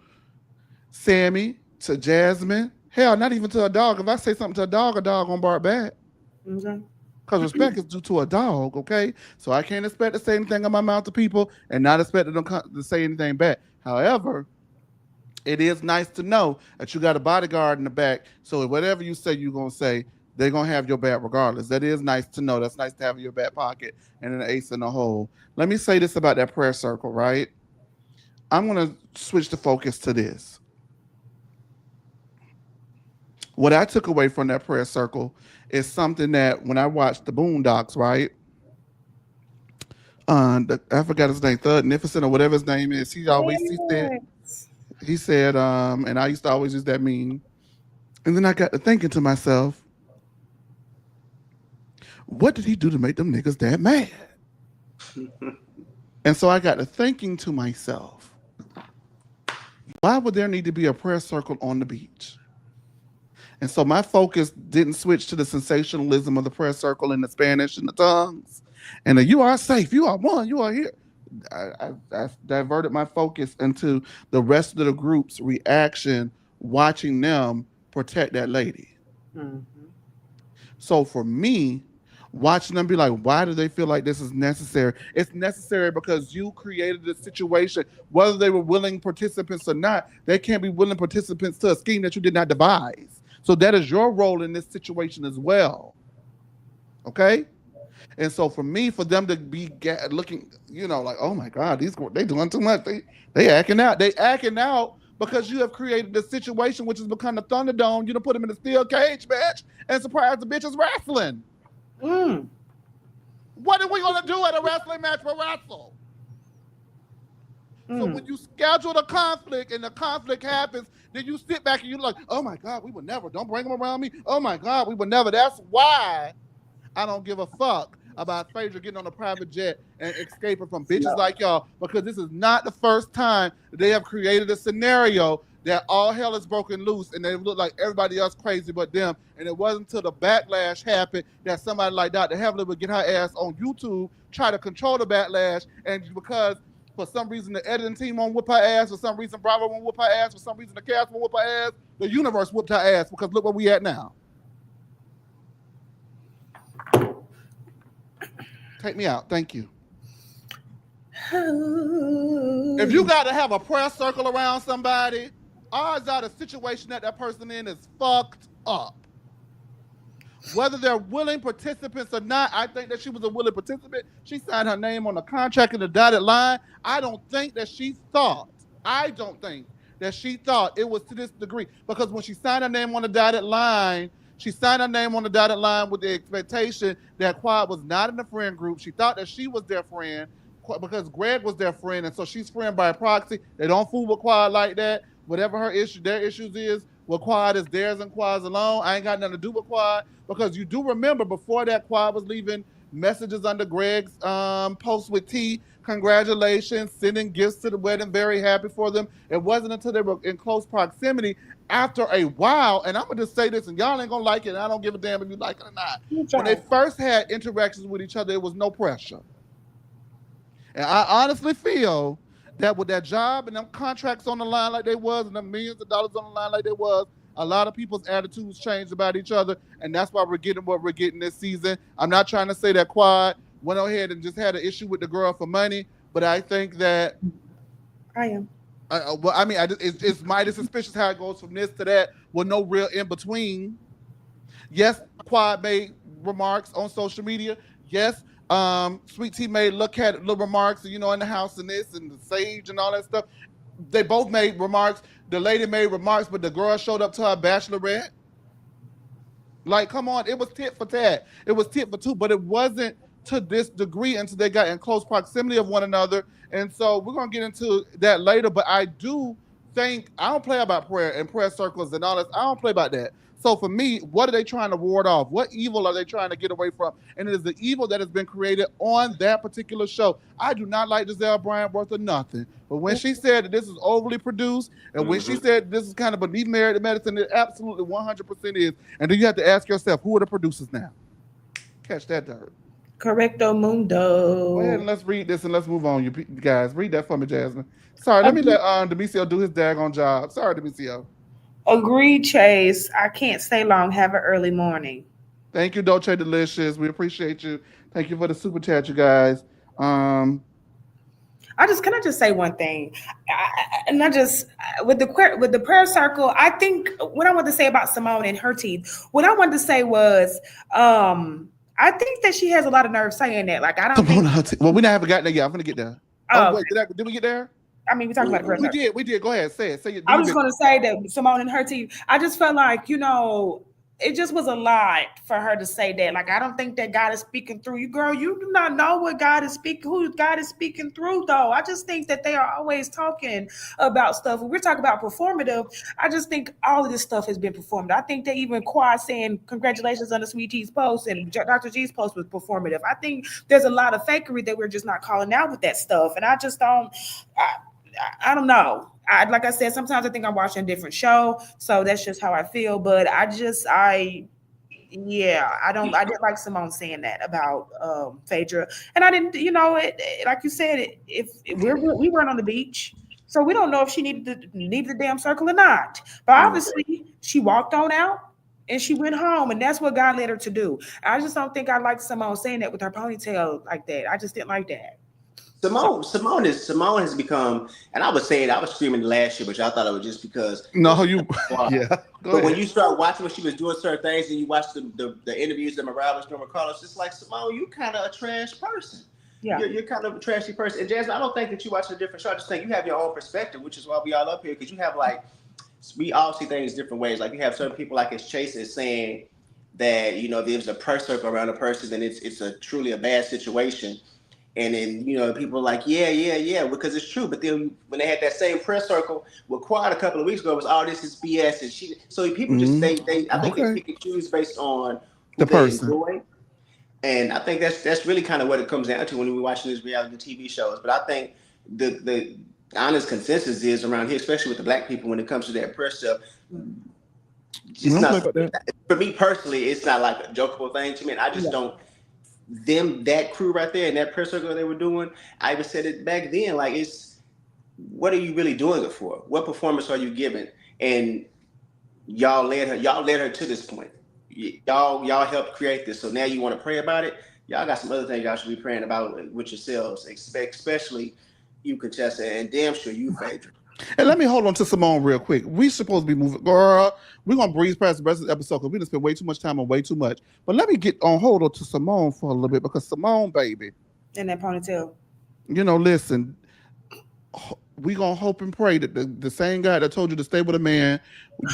Sammy, to Jasmine, hell, not even to a dog. If I say something to a dog gonna bark back. Okay. Because respect is due to a dog, okay? So I can't expect to say anything in my mouth to people and not expect them to say anything back. However, it is nice to know that you got a bodyguard in the back. So whatever you say you're gonna say, they're gonna have your back regardless. That is nice to know. That's nice to have in your back pocket and an ace in the hole. Let me say this about that prayer circle, right? I'm gonna switch the focus to this. What I took away from that prayer circle is something that when I watched the Boondocks, right? I forgot his name, Thugnificent or whatever his name is. He said, and I used to always use that meme. And then I got to thinking to myself, what did he do to make them niggas that mad? And so I got to thinking to myself, why would there need to be a prayer circle on the beach? And so my focus didn't switch to the sensationalism of the prayer circle in the Spanish and the tongues. And you are safe, you are one, you are here. I diverted my focus into the rest of the group's reaction, watching them protect that lady. Mm-hmm. So for me, watching them be like, why do they feel like this is necessary? It's necessary because you created the situation. Whether they were willing participants or not, they can't be willing participants to a scheme that you did not devise. So that is your role in this situation as well. Okay? And so for me, for them to be looking, like, oh my God, they doing too much. They acting out. They acting out because you have created a situation which has become the Thunderdome. You done put them in a steel cage match and surprise the bitches wrestling. What are we going to do at a wrestling match for wrestle? So when you schedule the conflict and the conflict happens, then you sit back and you're like, oh my God, we would never. Don't bring them around me. Oh my God, we would never. That's why I don't give a fuck about Phaedra getting on a private jet and escaping from bitches like y'all, because this is not the first time they have created a scenario that all hell is broken loose and they look like everybody else crazy but them. And it wasn't until the backlash happened that somebody like Dr. Heavily would get her ass on YouTube, try to control the backlash, and because for some reason the editing team won't whoop her ass, for some reason Bravo won't whoop her ass, for some reason the cast won't whoop her ass, the universe whooped her ass, because look where we at now. Take me out. Thank you. If you got to have a prayer circle around somebody, odds are the situation that person in is fucked up. Whether they're willing participants or not, I think that she was a willing participant. She signed her name on the contract in the dotted line. I don't think that she thought it was to this degree, because when she signed her name on the dotted line, she signed her name on the dotted line with the expectation that Quad was not in the friend group. She thought that she was their friend because Greg was their friend, and so she's friend by proxy. They don't fool with Quad like that. Whatever their issues is, what Quad is theirs and Quad's alone. I ain't got nothing to do with Quad, because you do remember before that Quad was leaving messages under Greg's post with T. Congratulations, sending gifts to the wedding, very happy for them. It wasn't until they were in close proximity after a while, and I'm gonna just say this, and y'all ain't gonna like it, and I don't give a damn if you like it or not. When they first had interactions with each other, it was no pressure. And I honestly feel that with that job and them contracts on the line like they was, and them millions of dollars on the line like they was, a lot of people's attitudes changed about each other, and that's why we're getting what we're getting this season. I'm not trying to say that Quad went ahead and just had an issue with the girl for money, but I think that I am. well, I mean, it's mighty suspicious how it goes from this to that with no real in between. Yes, Quad made remarks on social media. Yes, Sweet Tea made look at little remarks, in the house and this and the sage and all that stuff. They both made remarks. The lady made remarks, but the girl showed up to her bachelorette. Like, come on, it was tit for tat. It was tit for two, but it wasn't to this degree until they got in close proximity of one another. And so we're gonna get into that later. But I do think I don't play about prayer and prayer circles and all this. I don't play about that. So for me, what are they trying to ward off? What evil are they trying to get away from? And it is the evil that has been created on that particular show. I do not like Giselle Bryant worth of nothing. But when she said that this is overly produced, and when she said this is kind of beneath merit medicine, it absolutely 100% is. And then you have to ask yourself, who are the producers now? Catch that dirt. Correcto mundo. Go ahead and let's read this and let's move on, you guys. Read that for me, Jasmine. Sorry, let me let Demisio do his daggone job. Sorry, Demisio. Agreed, Chase. I can't stay long. Have an early morning. Thank you, Dolce Delicious. We appreciate you. Thank you for the super chat, you guys. Can I just say one thing? With the prayer circle, I think what I wanted to say about Simone and her teeth. What I wanted to say was, I think that she has a lot of nerve saying that. Like, I don't think. Well, we haven't gotten there yet. I'm gonna get there. Oh, wait, did we get there? I mean, we talked about it. We did. Go ahead, say it. I was going to say that Simone and her team. I just felt like, it just was a lot for her to say that. Like, I don't think that God is speaking through you, girl. You do not know what God is speaking, who God is speaking through, though. I just think that they are always talking about stuff. When we're talking about performative, I just think all of this stuff has been performed. I think that even Quad saying congratulations on the Sweet Tea's post and Dr. G's post was performative. I think there's a lot of fakery that we're just not calling out with that stuff. And I just don't. I don't know. Like I said, sometimes I think I'm watching a different show, so that's just how I feel. But I didn't like Simone saying that about Phaedra, and I didn't, like you said, if we weren't on the beach, so we don't know if she needed to leave the damn circle or not. But obviously, she walked on out and she went home, and that's what God led her to do. I just don't think I like Simone saying that with her ponytail like that. I just didn't like that. Simone has become, and I was saying I was screaming last year, but y'all thought it was just because. No, you. Yeah. But when you start watching when she was doing certain things, and you watch the interviews that Mariah was doing with Carlos, it's like, Simone, you kind of a trash person. Yeah, you're kind of a trashy person. And Jasmine, I don't think that you watch a different show. I just think you have your own perspective, which is why we all up here, because you have we all see things different ways. Like you have certain people, like as Chase is saying that there's a prayer circle around a person, and it's truly a bad situation. And then, people are like, yeah, because it's true. But then when they had that same press circle with Quad a couple of weeks ago, it was, this is BS. And so people just, I think they pick and choose based on who they enjoy. And I think that's really kind of what it comes down to when we're watching these reality TV shows. But I think the honest consensus is around here, especially with the Black people, when it comes to that press stuff. It's not, for me personally, it's not like a jokeable thing to me. And I just don't. That crew right there and that press circle they were doing, I even said it back then, like, it's, what are you really doing it for? What performance are you giving? And y'all led her to this point. Y'all helped create this. So now you want to pray about it? Y'all got some other things y'all should be praying about with yourselves, especially you, Conchessa, and damn sure you, Phaedra. And let me hold on to Simone real quick. We supposed to be moving, girl. We're gonna breeze past the rest of the episode because we done spent way too much time on way too much. But let me get on hold on to Simone for a little bit, because Simone, baby, and that ponytail. Listen, we gonna hope and pray that the same guy that told you to stay with a man,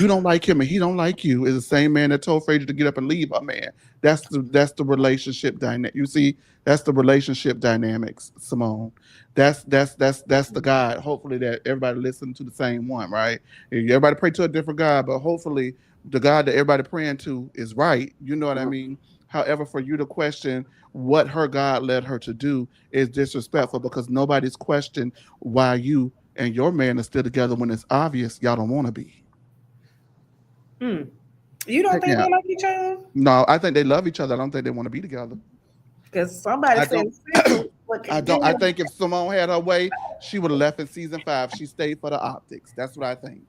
you don't like him and he don't like you, is the same man that told Phaedra to get up and leave her man. That's the relationship dynamic. You see, that's the relationship dynamics, Simone. That's the God. Hopefully that everybody listen to the same one, right? Everybody pray to a different God, but hopefully the God that everybody praying to is right. You know what I mean? However, for you to question what her God led her to do is disrespectful because nobody's questioned why you and your man are still together when it's obvious y'all don't want to be. Hmm. You don't Heck think yeah. they like each other? No, I think they love each other. I don't think they want to be together. Because somebody I said don't. Central I looking don't. I good. think if Simone had her way, she would have left in season 5. She stayed for the optics. That's what I think.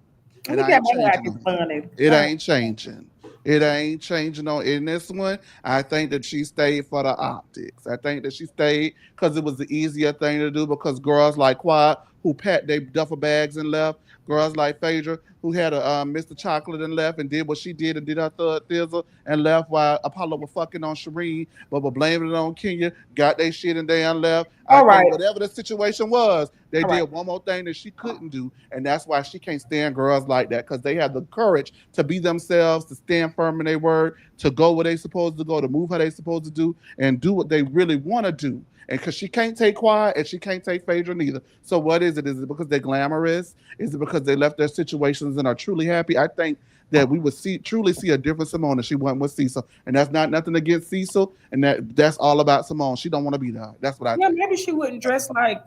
And Look I at ain't my changing like on it's it. funny. It ain't changing. It ain't changing on in this one. I think that she stayed for the optics. I think that she stayed because it was the easier thing to do because girls like Quad who packed their duffel bags and left, girls like Phaedra who had a Mr. Chocolate and left and did what she did and did her third thizzle and left while Apollo was fucking on Shireen, but were blaming it on Kenya, got their shit and they left. I All right. think whatever the situation was, they All did right. one more thing that she couldn't do, and that's why she can't stand girls like that because they have the courage to be themselves, to stand firm in their word, to go where they supposed to go, to move how they supposed to do, and do what they really want to do. And because she can't take Quiet and she can't take Phaedra neither. So what is it? Is it because they're glamorous? Is it because they left their situations and are truly happy? I think that we would truly see a different Simone if she went with Cecil. And that's not nothing against Cecil. And that's all about Simone. She don't want to be there. That's what I Yeah, think. maybe she wouldn't dress like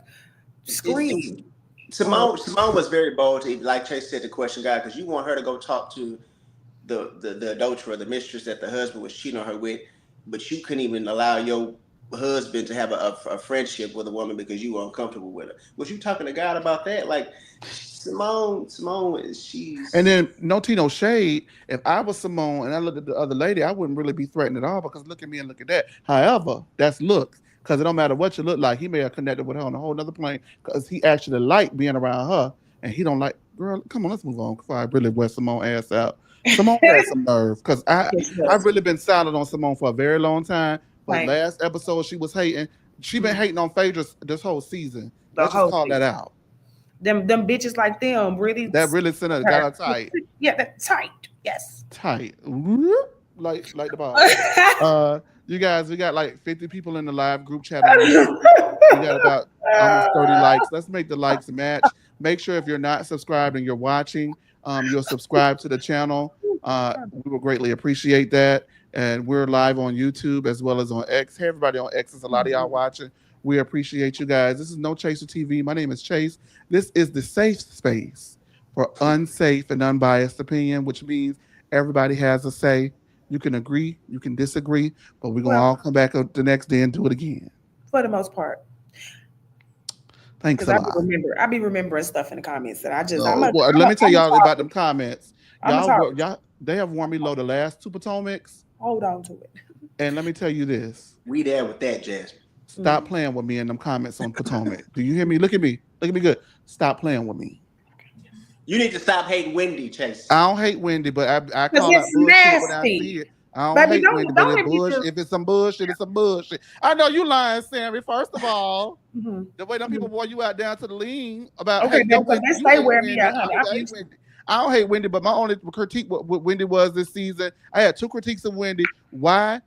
It's Scream. Or Simone was very bold to, like Chase said, the question guy, because you want her to go talk to the adulterer, the mistress that the husband was cheating on her with, but you couldn't even allow your husband to have a friendship with a woman because you were uncomfortable with her. Was you talking to God about that? Like Simone, And she's then no tea, no shade. If I was Simone and I looked at the other lady, I wouldn't really be threatened at all because look at me and look at that. However, that's looks. Because it don't matter what you look like. He may have connected with her on a whole nother plane because he actually liked being around her. And he don't like, girl, come on, let's move on before I really wear Simone ass out. Simone has some nerve because yes, she I've does. really been silent on Simone for a very long time. But Like last episode she was hating. She been hating on Phaedra this whole season. the Let's just whole call thing. that out. Them bitches like them really That really sent her, got her tight. yeah, that's tight. Yes. Tight. Like the ball. You guys, we got like 50 people in the live group chat on YouTube. We got about almost 30 likes. Let's make the likes match. Make sure if you're not subscribed and you're watching, you'll subscribe to the channel. We will greatly appreciate that. And we're live on YouTube as well as on X. Hey, everybody on X. There's a lot of y'all watching. We appreciate you guys. This is No Chaser TV. My name is Chase. This is the safe space for unsafe and unbiased opinion, which means everybody has a say. You can agree, you can disagree, but we're gonna Well, all come back up the next day and do it again. for the most part. Thanks Because a lot. I be remembering stuff in the comments that I just So, well, let me tell y'all about them comments. I'm gonna talk. Y'all, they have warned me low the last two Potomacs, Hold on to it. and let me tell you this: we there with that, Jasmine. stop playing with me in them comments on Potomac. Do you hear me? Look at me. Look at me good. Stop playing with me. You need to stop hating Wendy, Chase. I don't hate Wendy, but I Because call out it's bullshit when I see nasty. it. I don't Baby, hate Wendy, but don't it's let me bullshit. just If it's some bullshit, it's some bullshit. I know you lying, Sammy. First of all, the way them people wore you out down to the lean about Okay, hey, no baby, so Wendy, they you stay hate wearing me Wendy. out, I honey. don't I'm hate used to Wendy. I don't hate Wendy, but my only critique what Wendy was this season. I had two critiques of Wendy. Why?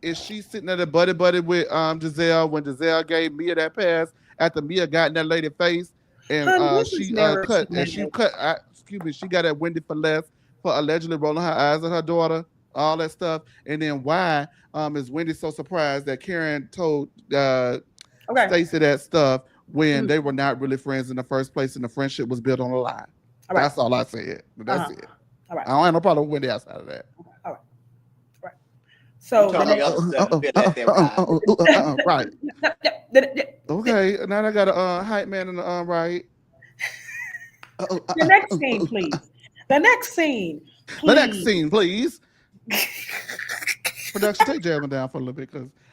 Is she sitting at a buddy with Giselle when Giselle gave Mia that pass after Mia got in that lady face and honey, this is she cut and she nourishment. cut excuse me, she got at Wendy for less for allegedly rolling her eyes at her daughter, all that stuff. And then why is Wendy so surprised that Karen told Okay. Stacey that stuff when Mhm. they were not really friends in the first place and the friendship was built on a lie? All right. That's all I said. But that's Uh-huh. it. All right. I don't have no problem with Wendy outside of that. All right. Right. So You told me other stuff. You better let that ride. Right. Okay, now I got a hype man in the right. The next scene, please. The next scene, please. The next scene, please. Production, take Jasmine down for a little bit,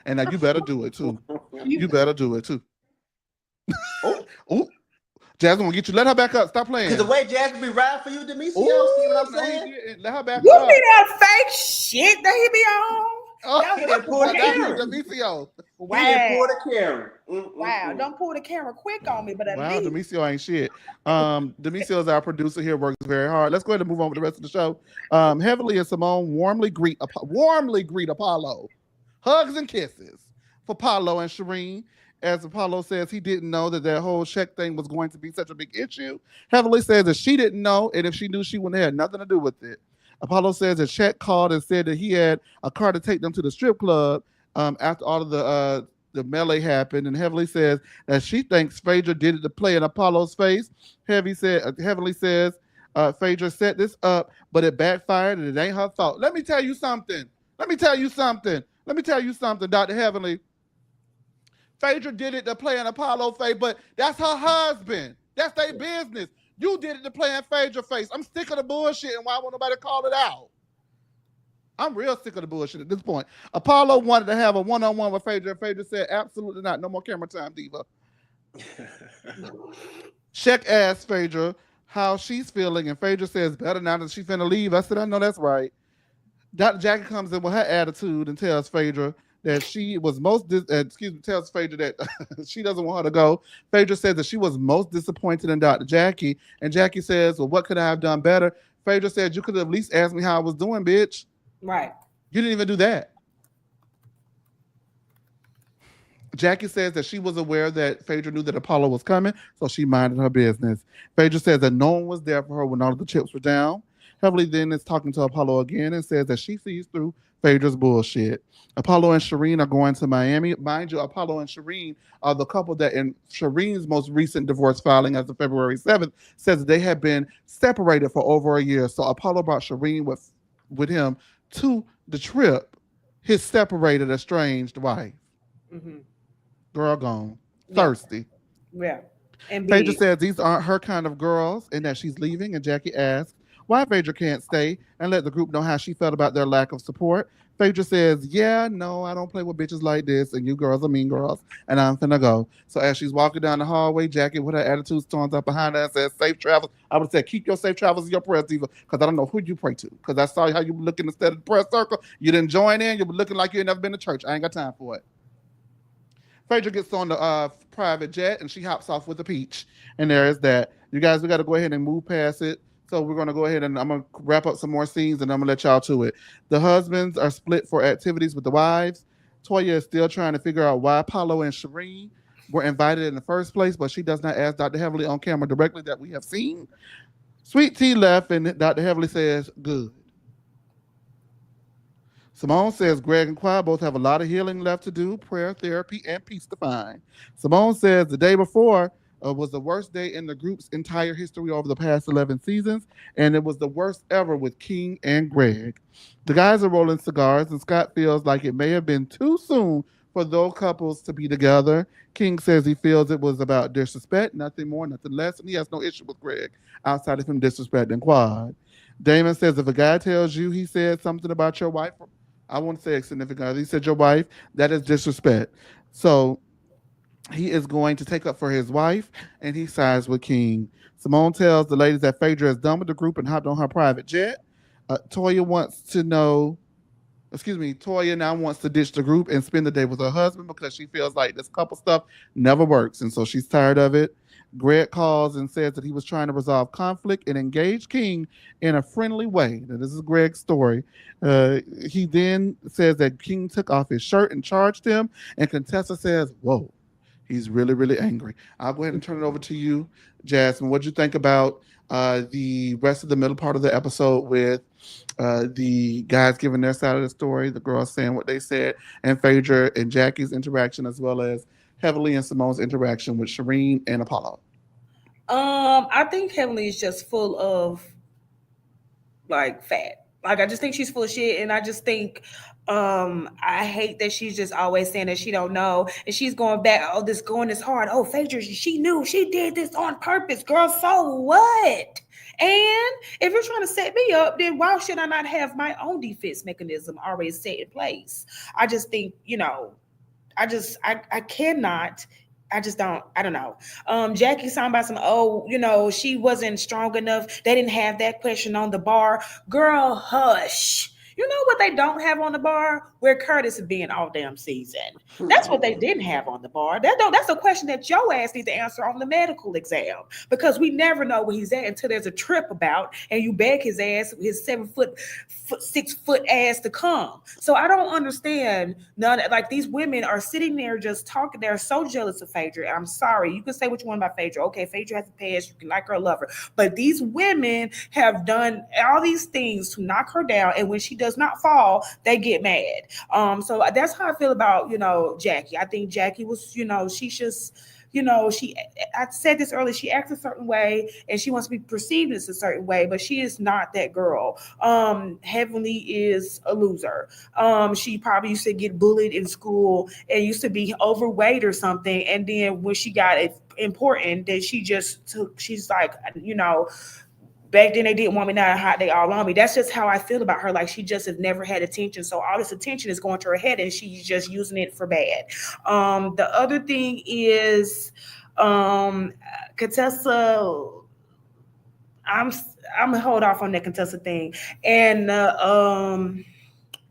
and now you better do it too. You better do it too. Oh, Jasmine will get you. Let her back up. Stop playing. Because the way Jasmine be riding for you, Demisio, see what I'm saying? Let her back You up. see that fake shit that he be on? Oh, He didn't pull the camera. Demisio. He didn't pull the camera. Wow, don't pull the camera quick on me, but at Wow, least. Demisio ain't shit. Demisio is our producer here, works very hard. Let's go ahead and move on with the rest of the show. Heavenly and Simone warmly greet Apollo. Hugs and kisses for Apollo and Shireen. As Apollo says, he didn't know that whole check thing was going to be such a big issue. Heavenly says that she didn't know, and if she knew, she wouldn't have had nothing to do with it. Apollo says that Chet called and said that he had a car to take them to the strip club after all of the melee happened. And Heavenly says that she thinks Phaedra did it to play in Apollo's face. Heavenly says Phaedra set this up, but it backfired and it ain't her fault. Let me tell you something. Dr. Heavenly. Phaedra did it to play in Apollo face, but that's her husband. That's their business. You did it to play in Phaedra face. I'm sick of the bullshit and why won't nobody call it out? I'm real sick of the bullshit at this point. Apollo wanted to have a one-on-one with Phaedra, and Phaedra said, absolutely not. No more camera time, diva. Shek asked Phaedra how she's feeling, and Phaedra says, better now that she's finna leave. I said, I know that's right. Dr. Jackie comes in with her attitude and tells Phaedra that she was tells Phaedra that she doesn't want her to go. Phaedra says that she was most disappointed in Dr. Jackie, and Jackie says, well, what could I have done better? Phaedra said, you could have at least asked me how I was doing, bitch. Right. You didn't even do that. Jackie says that she was aware that Phaedra knew that Apollo was coming, so she minded her business. Phaedra says that no one was there for her when all of the chips were down. Heavily then is talking to Apollo again and says that she sees through Phaedra's bullshit. Apollo and Shireen are going to Miami. Mind you, Apollo and Shireen are the couple that in Shireen's most recent divorce filing as of February 7th says that they had been separated for over a year. So Apollo brought Shireen with him to the trip, his separated, estranged wife. Mm-hmm. Girl gone. Thirsty. Yeah. And Phaedra says these aren't her kind of girls and that she's leaving. And Jackie asks why Phaedra can't stay and let the group know how she felt about their lack of support. Phaedra says, yeah, no, I don't play with bitches like this. And you girls are mean girls. And I'm finna go. So as she's walking down the hallway, Jackie with her attitude storms up behind her and says, safe travels. I would say, keep your safe travels in your prayers, diva, because I don't know who you pray to. Because I saw how you were looking instead of the prayer circle. You didn't join in. You were looking like you had never been to church. I ain't got time for it. Phaedra gets on the private jet and she hops off with a peach. And there is that. You guys, we got to go ahead and move past it. So we're going to go ahead and I'm going to wrap up some more scenes and I'm going to let y'all to it. The husbands are split for activities with the wives. Toya is still trying to figure out why Apollo and Shireen were invited in the first place, but she does not ask Dr. Heavily on camera directly that we have seen. Sweet Tea left and Dr. Heavily says, good. Simone says Greg and Quad both have a lot of healing left to do, prayer, therapy, and peace to find. Simone says the day before was the worst day in the group's entire history over the past 11 seasons, and it was the worst ever with King and Greg. The guys are rolling cigars, and Scott feels like it may have been too soon for those couples to be together. King says he feels it was about disrespect, nothing more, nothing less, and he has no issue with Greg outside of him disrespecting Quad. Damon says if a guy tells you he said something about your wife, I won't say a significant other. He said your wife, that is disrespect. So he is going to take up for his wife, and he sides with King. Simone tells the ladies that Phaedra is done with the group and hopped on her private jet. Toya now wants to ditch the group and spend the day with her husband because she feels like this couple stuff never works, and so she's tired of it. Greg calls and says that he was trying to resolve conflict and engage King in a friendly way. Now, this is Greg's story. He then says that King took off his shirt and charged him, and Contessa says, whoa, he's really, really angry. I'll go ahead and turn it over to you, Jasmine. What'd you think about the rest of the middle part of the episode with the guys giving their side of the story, the girls saying what they said, and Phaedra and Jackie's interaction, as well as Heavenly and Simone's interaction with Shireen and Apollo? I think Heavenly is just full of like fat. Like I just think she's full of shit, and I just think I hate that she's just always saying that she don't know, and she's going back, going this hard. Oh, Phaedra, she knew, she did this on purpose, girl. So what? And if you're trying to set me up, then why should I not have my own defense mechanism already set in place? I just think, I cannot. I don't know. Jackie's talking about she wasn't strong enough. They didn't have that question on the bar. Girl, hush. You know what they don't have on the bar? where Curtis is being all damn season. That's what they didn't have on the bar. That's a question that your ass needs to answer on the medical exam, because we never know where he's at until there's a trip about and you beg his ass, his 6 foot ass to come. So I don't understand like these women are sitting there just talking. They're so jealous of Phaedra. I'm sorry. You can say what you want about Phaedra. Okay, Phaedra has a past. You can like her or love her. But these women have done all these things to knock her down. And when she does not fall, they get mad. So that's how I feel about, Jackie. I think Jackie was, she's just, I said this earlier, she acts a certain way and she wants to be perceived as a certain way, but she is not that girl. Heavenly is a loser. She probably used to get bullied in school and used to be overweight or something. And then when she got important, then she's like, back then they didn't want me, now hot they all on me. That's just how I feel about her. Like she just has never had attention. So all this attention is going to her head and she's just using it for bad. The other thing is Contessa, I'm gonna hold off on that Contessa thing. And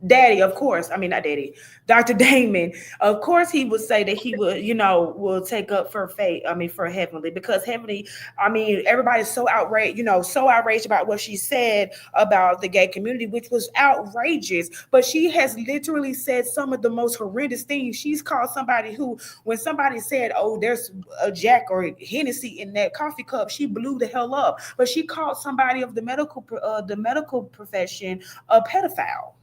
Daddy, of course. I mean, not Daddy. Dr. Damon, of course, he would say that he would, will take up for Fate. I mean, for Heavenly, because Heavenly, I mean, everybody's so outraged, so outraged about what she said about the gay community, which was outrageous. But she has literally said some of the most horrendous things. She's called somebody who, when somebody said, "Oh, there's a Jack or Hennessy in that coffee cup," she blew the hell up. But she called somebody of the medical profession a pedophile.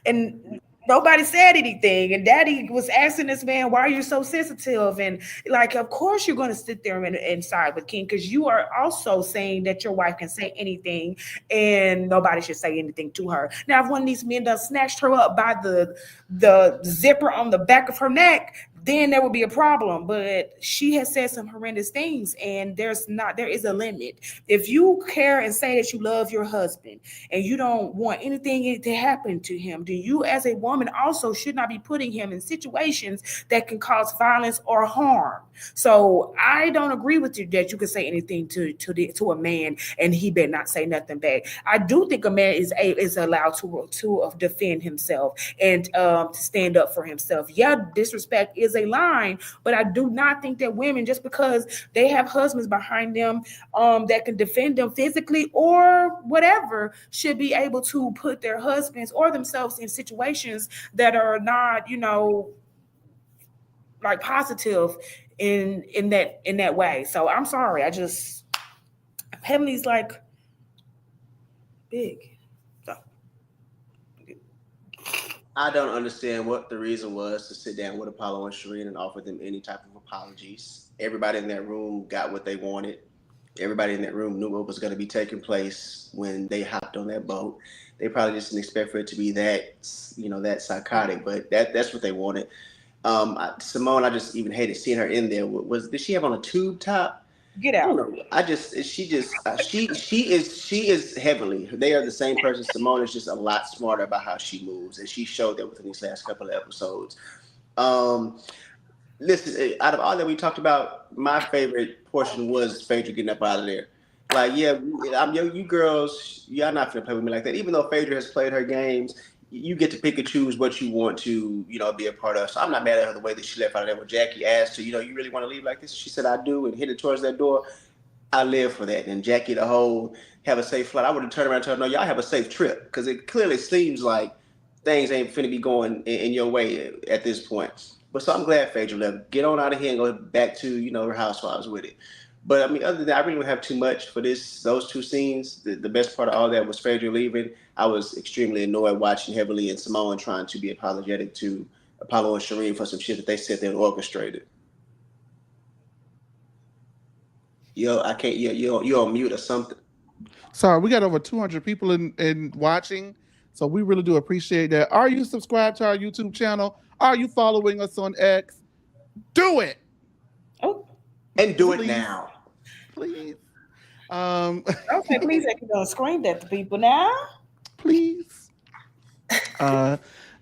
And nobody said anything. And Daddy was asking this man, "Why are you so sensitive?" And like, of course you're going to sit there and side with King, because you are also saying that your wife can say anything and nobody should say anything to her. Now, if one of these men done snatched her up by the zipper on the back of her neck, then there would be a problem. But she has said some horrendous things, and there is a limit. If you care and say that you love your husband and you don't want anything to happen to him, then you as a woman also should not be putting him in situations that can cause violence or harm. So I don't agree with you that you can say anything to a man and he better not say nothing back. I do think a man is allowed to defend himself and to stand up for himself. Yeah, disrespect is a line, but I do not think that women, just because they have husbands behind them that can defend them physically or whatever, should be able to put their husbands or themselves in situations that are not, like positive in that way. So I'm sorry. Heavenly's like big. So. I don't understand what the reason was to sit down with Apollo and Shireen and offer them any type of apologies. Everybody in that room got what they wanted. Everybody in that room knew what was going to be taking place when they hopped on that boat. They probably just didn't expect for it to be that, that psychotic, but that's what they wanted. Simone, I just even hated seeing her in there. Did she have on a tube top? Get out. She is Heavenly. They are the same person. Simone is just a lot smarter about how she moves, and she showed that within these last couple of episodes. Listen, out of all that we talked about, my favorite portion was Phaedra getting up out of there. Like, yeah, you girls, y'all not gonna play with me like that. Even though Phaedra has played her games, you get to pick and choose what you want to, be a part of. So I'm not mad at her the way that she left out of there. When Jackie asked her, you really want to leave like this? She said, "I do," and hit it towards that door. I live for that. And Jackie, the whole have a safe flight. I would have turned around and told her, "No, y'all have a safe trip," because it clearly seems like things ain't finna be going in your way at this point. But so I'm glad Phaedra left. Get on out of here and go back to, her housewives with it. But I mean, other than that, I really don't have too much for those two scenes. The best part of all that was Phaedra leaving. I was extremely annoyed watching Heavenly and Simone trying to be apologetic to Apollo and Shireen for some shit that they said they orchestrated. Yo, I can't. You're on mute or something. Sorry, we got over 200 people in watching, so we really do appreciate that. Are you subscribed to our YouTube channel? Are you following us on X? Do it. Oh, and do it now, please. Okay, please. I can scream that to people now. Please.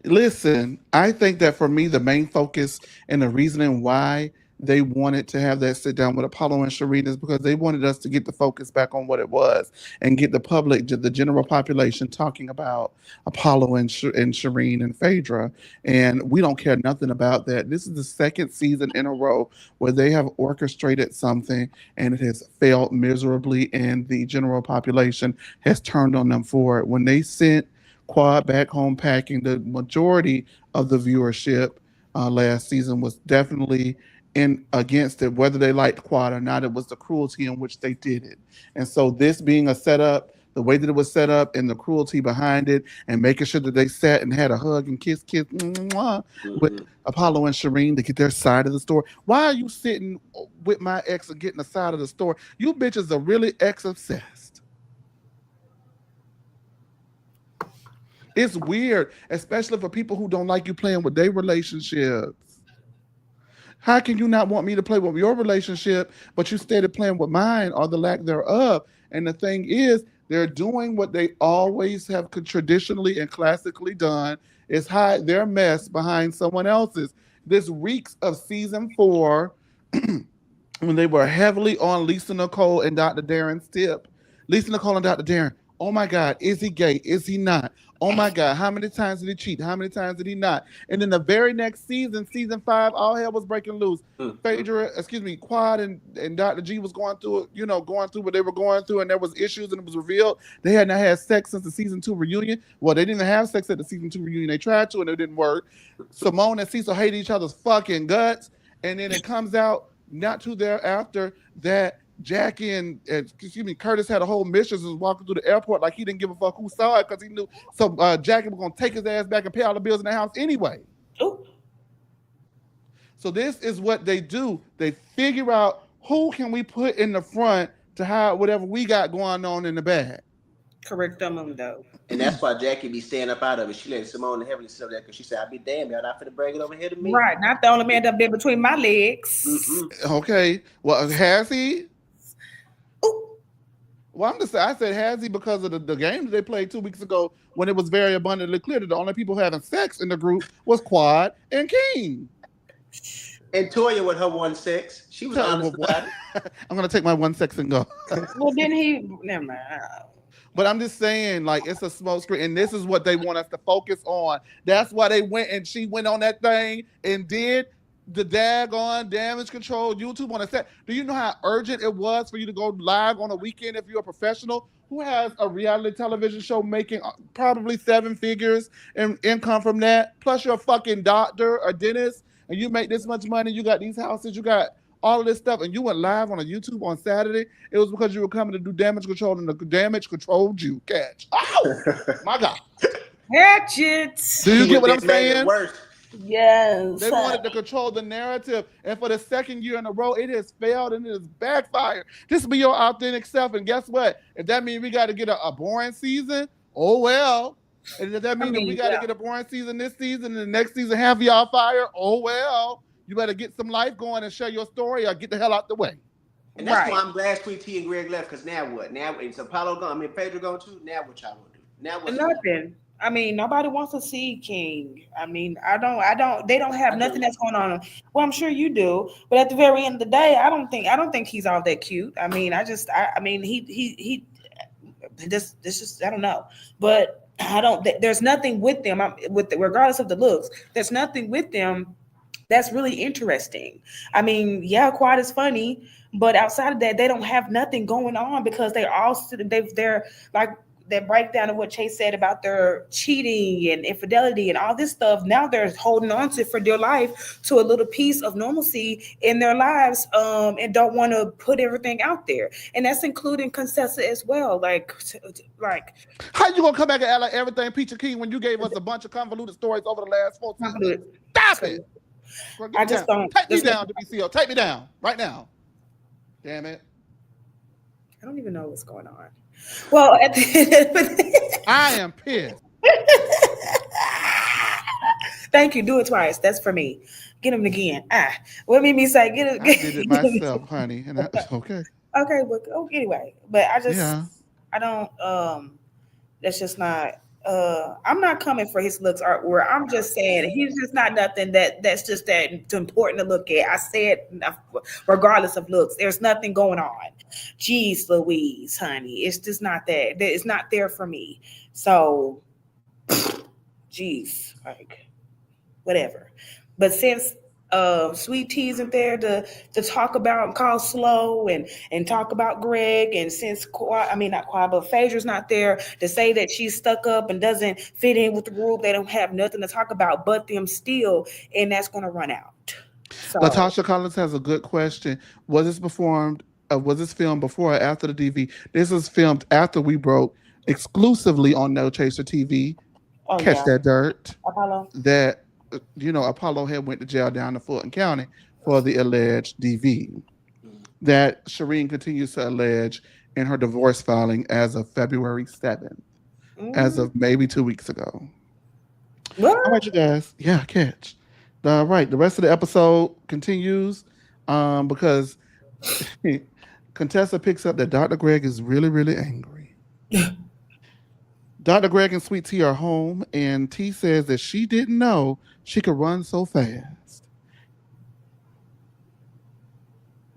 Listen, I think that for me, the main focus and the reasoning why they wanted to have that sit down with Apollo and Shireen is because they wanted us to get the focus back on what it was and get the public, the general population, talking about Apollo and Shireen and Phaedra. And we don't care nothing about that. This is the second season in a row where they have orchestrated something and it has failed miserably, and the general population has turned on them for it. When they sent Quad back home packing, the majority of the viewership last season was definitely in against it, whether they liked Quad or not. It was the cruelty in which they did it. And so this being a setup, the way that it was set up and the cruelty behind it, and making sure that they sat and had a hug and kiss with Apollo and Shireen to get their side of the story. Why are you sitting with my ex and getting the side of the story? You bitches are really ex obsessed. It's weird, especially for people who don't like you playing with their relationships. How can you not want me to play with your relationship, but you started playing with mine or the lack thereof? And the thing is, they're doing what they always have traditionally and classically done, is hide their mess behind someone else's. This reeks of season 4 when they were heavily on Lisa Nicole and Dr. Darren's tip. Lisa Nicole and Dr. Darren, oh my God, is he gay? Is he not? Oh my God, how many times did he cheat? How many times did he not? And then the very next season, season 5, all hell was breaking loose. Phaedra, Quad and Dr. G was going through it, going through what they were going through, and there was issues, and it was revealed they had not had sex since the season 2 reunion. Well, they didn't have sex at the season 2 reunion. They tried to, and it didn't work. Simone and Cecil hate each other's fucking guts, and then it comes out not too thereafter that Jackie and Curtis had a whole mistress and was walking through the airport like he didn't give a fuck who saw it, because he knew Jackie was gonna take his ass back and pay all the bills in the house anyway. Ooh. So this is what they do. They figure out who can we put in the front to hide whatever we got going on in the back. Correctamundo. And that's why Jackie be staying up out of it. She let Simone and Heavenly sit up there because she said, "I be damn, y'all not finna bring it over here to me." Right, not the only man that been between my legs. Okay, well, has he? Ooh. Well, I said has he because of the games they played 2 weeks ago when it was very abundantly clear that the only people having sex in the group was Quad and King. And Toya with her 1 sex. She was honest about it. I'm going to take my 1 sex and go. Well, then he, never mind. But I'm just saying, like, it's a smoke screen, and this is what they want us to focus on. That's why they went and she went on that thing and did the daggone damage control YouTube on a set. Do you know how urgent it was for you to go live on a weekend if you're a professional who has a reality television show making probably 7 figures in income from that? Plus you're a fucking doctor or dentist and you make this much money, you got these houses, you got all of this stuff, and you went live on a YouTube on Saturday. It was because you were coming to do damage control, and the damage controlled you. Catch. Oh, my God. Catch it. Do you get what I'm saying? Yes. They wanted to control the narrative, and for the second year in a row, it has failed and it has backfired. Just be your authentic self, and guess what? If that means we got to get a boring season, oh well. And if that means that we got to get a boring season this season, and the next season have y'all fire, oh well. You better get some life going and share your story, or get the hell out the way. And that's why I'm glad Sweet Tea and Greg left, because now what? Now it's Apollo gone. I mean, Phaedra gone too. Now what y'all gonna do? Now what's nothing? I mean, nobody wants to see King. I mean, they don't have nothing that's going on. Well, I'm sure you do, but at the very end of the day, I don't think he's all that cute. I mean, he this is, I don't know, but there's nothing with them. Regardless of the looks, there's nothing with them that's really interesting. I mean, yeah, Quad is funny, but outside of that, they don't have nothing going on because they're like that breakdown of what Chase said about their cheating and infidelity and all this stuff. Now they're holding on to for dear life to a little piece of normalcy in their lives, and don't want to put everything out there. And that's including Concessa as well. Like, how you gonna come back and act like everything Peach and King when you gave us a bunch of convoluted stories over the last 4 seasons? Stop it. I just don't. Take me down, WCO. Take me down right now. Damn it. I don't even know what's going on. Well, I am pissed. Thank you. Do it twice. That's for me. Get him again. What made me say get it? I did it myself, honey, and that's okay. Okay, but anyway, but I don't. That's just not. I'm not coming for his looks artwork. I'm just saying he's just not nothing that's just that important to look at. I said regardless of looks, there's nothing going on. Jeez Louise, honey. It's just not that. It's not there for me. So geez, like whatever. But since Sweet Tea isn't there to talk about and call slow and talk about Greg, and since I mean not Quad, but Phaedra's not there to say that she's stuck up and doesn't fit in with the group, they don't have nothing to talk about but them still, and that's gonna run out. So Latasha Collins has a good question. Was this performed? Was this filmed before or after the DV? This was filmed after we broke exclusively on No Chaser TV. oh Catch yeah, that dirt. Apollo. That Apollo had went to jail down in Fulton County for the alleged DV. That Shireen continues to allege in her divorce filing as of February 7th, as of maybe 2 weeks ago. What? All right, you guys. Yeah, catch. All right, the rest of the episode continues because Contessa picks up that Dr. Greg is really, really angry. Dr. Greg and Sweet Tea are home, and T says that she didn't know she could run so fast.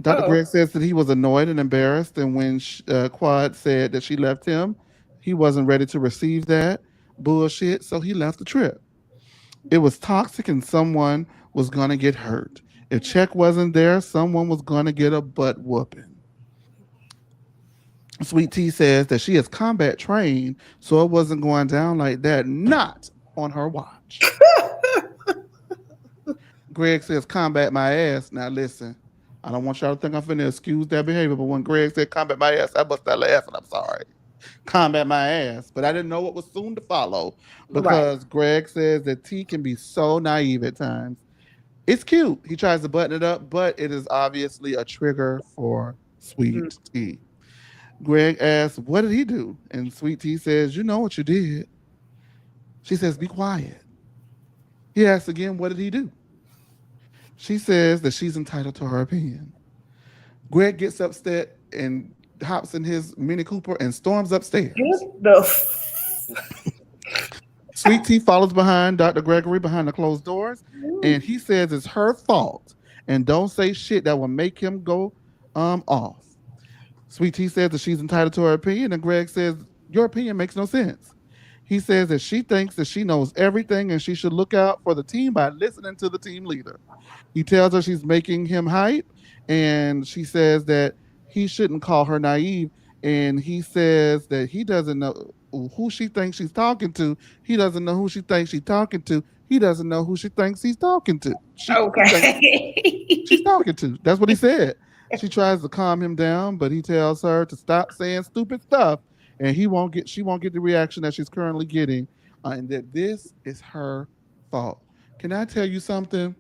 Dr. Oh, Greg says that he was annoyed and embarrassed, and when Quad said that she left him, he wasn't ready to receive that bullshit, so he left the trip. It was toxic, and someone was going to get hurt. If Check wasn't there, someone was going to get a butt whooping. Sweet Tea says that she is combat trained, so it wasn't going down like that. Not on her watch. Greg says, combat my ass. Now listen, I don't want y'all to think I'm finna excuse that behavior, but when Greg said combat my ass, I bust out laughing. I'm sorry. Combat my ass. But I didn't know what was soon to follow right. because Greg says that T can be so naive at times. It's cute. He tries to button it up, but it is obviously a trigger for Mm. Sweet Tea. Greg asks, what did he do? And Sweet Tea says, you know what you did. She says, be quiet. He asks again, what did he do? She says that she's entitled to her opinion. Greg gets upset and hops in his Mini Cooper and storms upstairs. What the Sweet Tea follows behind Dr. Gregory behind the closed doors, and he says it's her fault and don't say shit that will make him go off. Sweet Tea says that she's entitled to her opinion, and Greg says your opinion makes no sense. He says that she thinks that she knows everything and she should look out for the team by listening to the team leader. He tells her she's making him hype, and she says that he shouldn't call her naive. And he says that he doesn't know who she thinks she's talking to. He doesn't know who she thinks she's talking to. He doesn't know who she thinks he's talking to. He thinks she's okay. talking to. That's what he said. She tries to calm him down, but he tells her to stop saying stupid stuff, and she won't get the reaction that she's currently getting, and that this is her fault. Can I tell you something?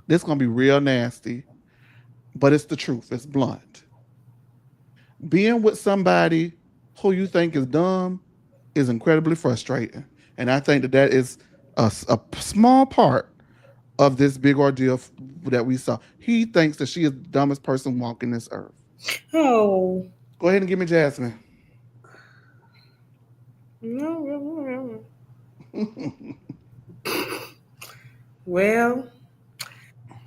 This is gonna be real nasty, but it's the truth. It's blunt. Being with somebody who you think is dumb is incredibly frustrating, and I think that that is a small part of this big ordeal that we saw. He thinks that she is the dumbest person walking this earth. Oh. Go ahead and give me Jasmine. No. Well,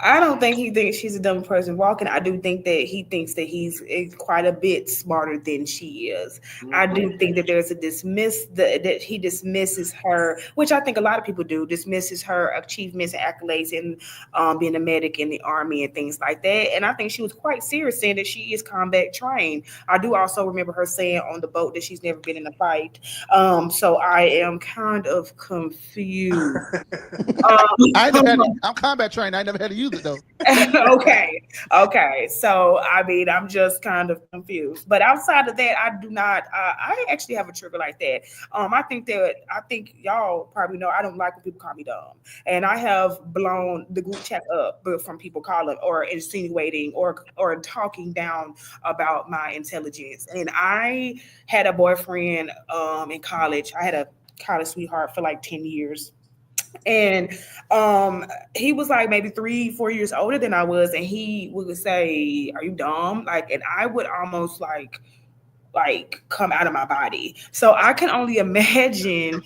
I don't think he thinks she's a dumb person walking. I do think that he thinks that he's quite a bit smarter than she is. I do think that there's a that he dismisses her, which I think a lot of people do, dismisses her achievements and accolades in being a medic in the army and things like that. And I think she was quite serious saying that she is combat trained. I do also remember her saying on the boat that she's never been in a fight. So I am kind of confused. I'm combat trained. I never had to use it though. Okay. So I mean, I'm just kind of confused. But outside of that, I do not. I actually have a trigger like that. I think y'all probably know I don't like when people call me dumb, and I have blown the group chat up from people calling or insinuating or talking down about my intelligence. And I had a boyfriend in college. I had a college sweetheart for like 10 years. And he was like maybe 3-4 years older than I was, and he would say, "Are you dumb?" Like, and I would almost like like come out of my body. So I can only imagine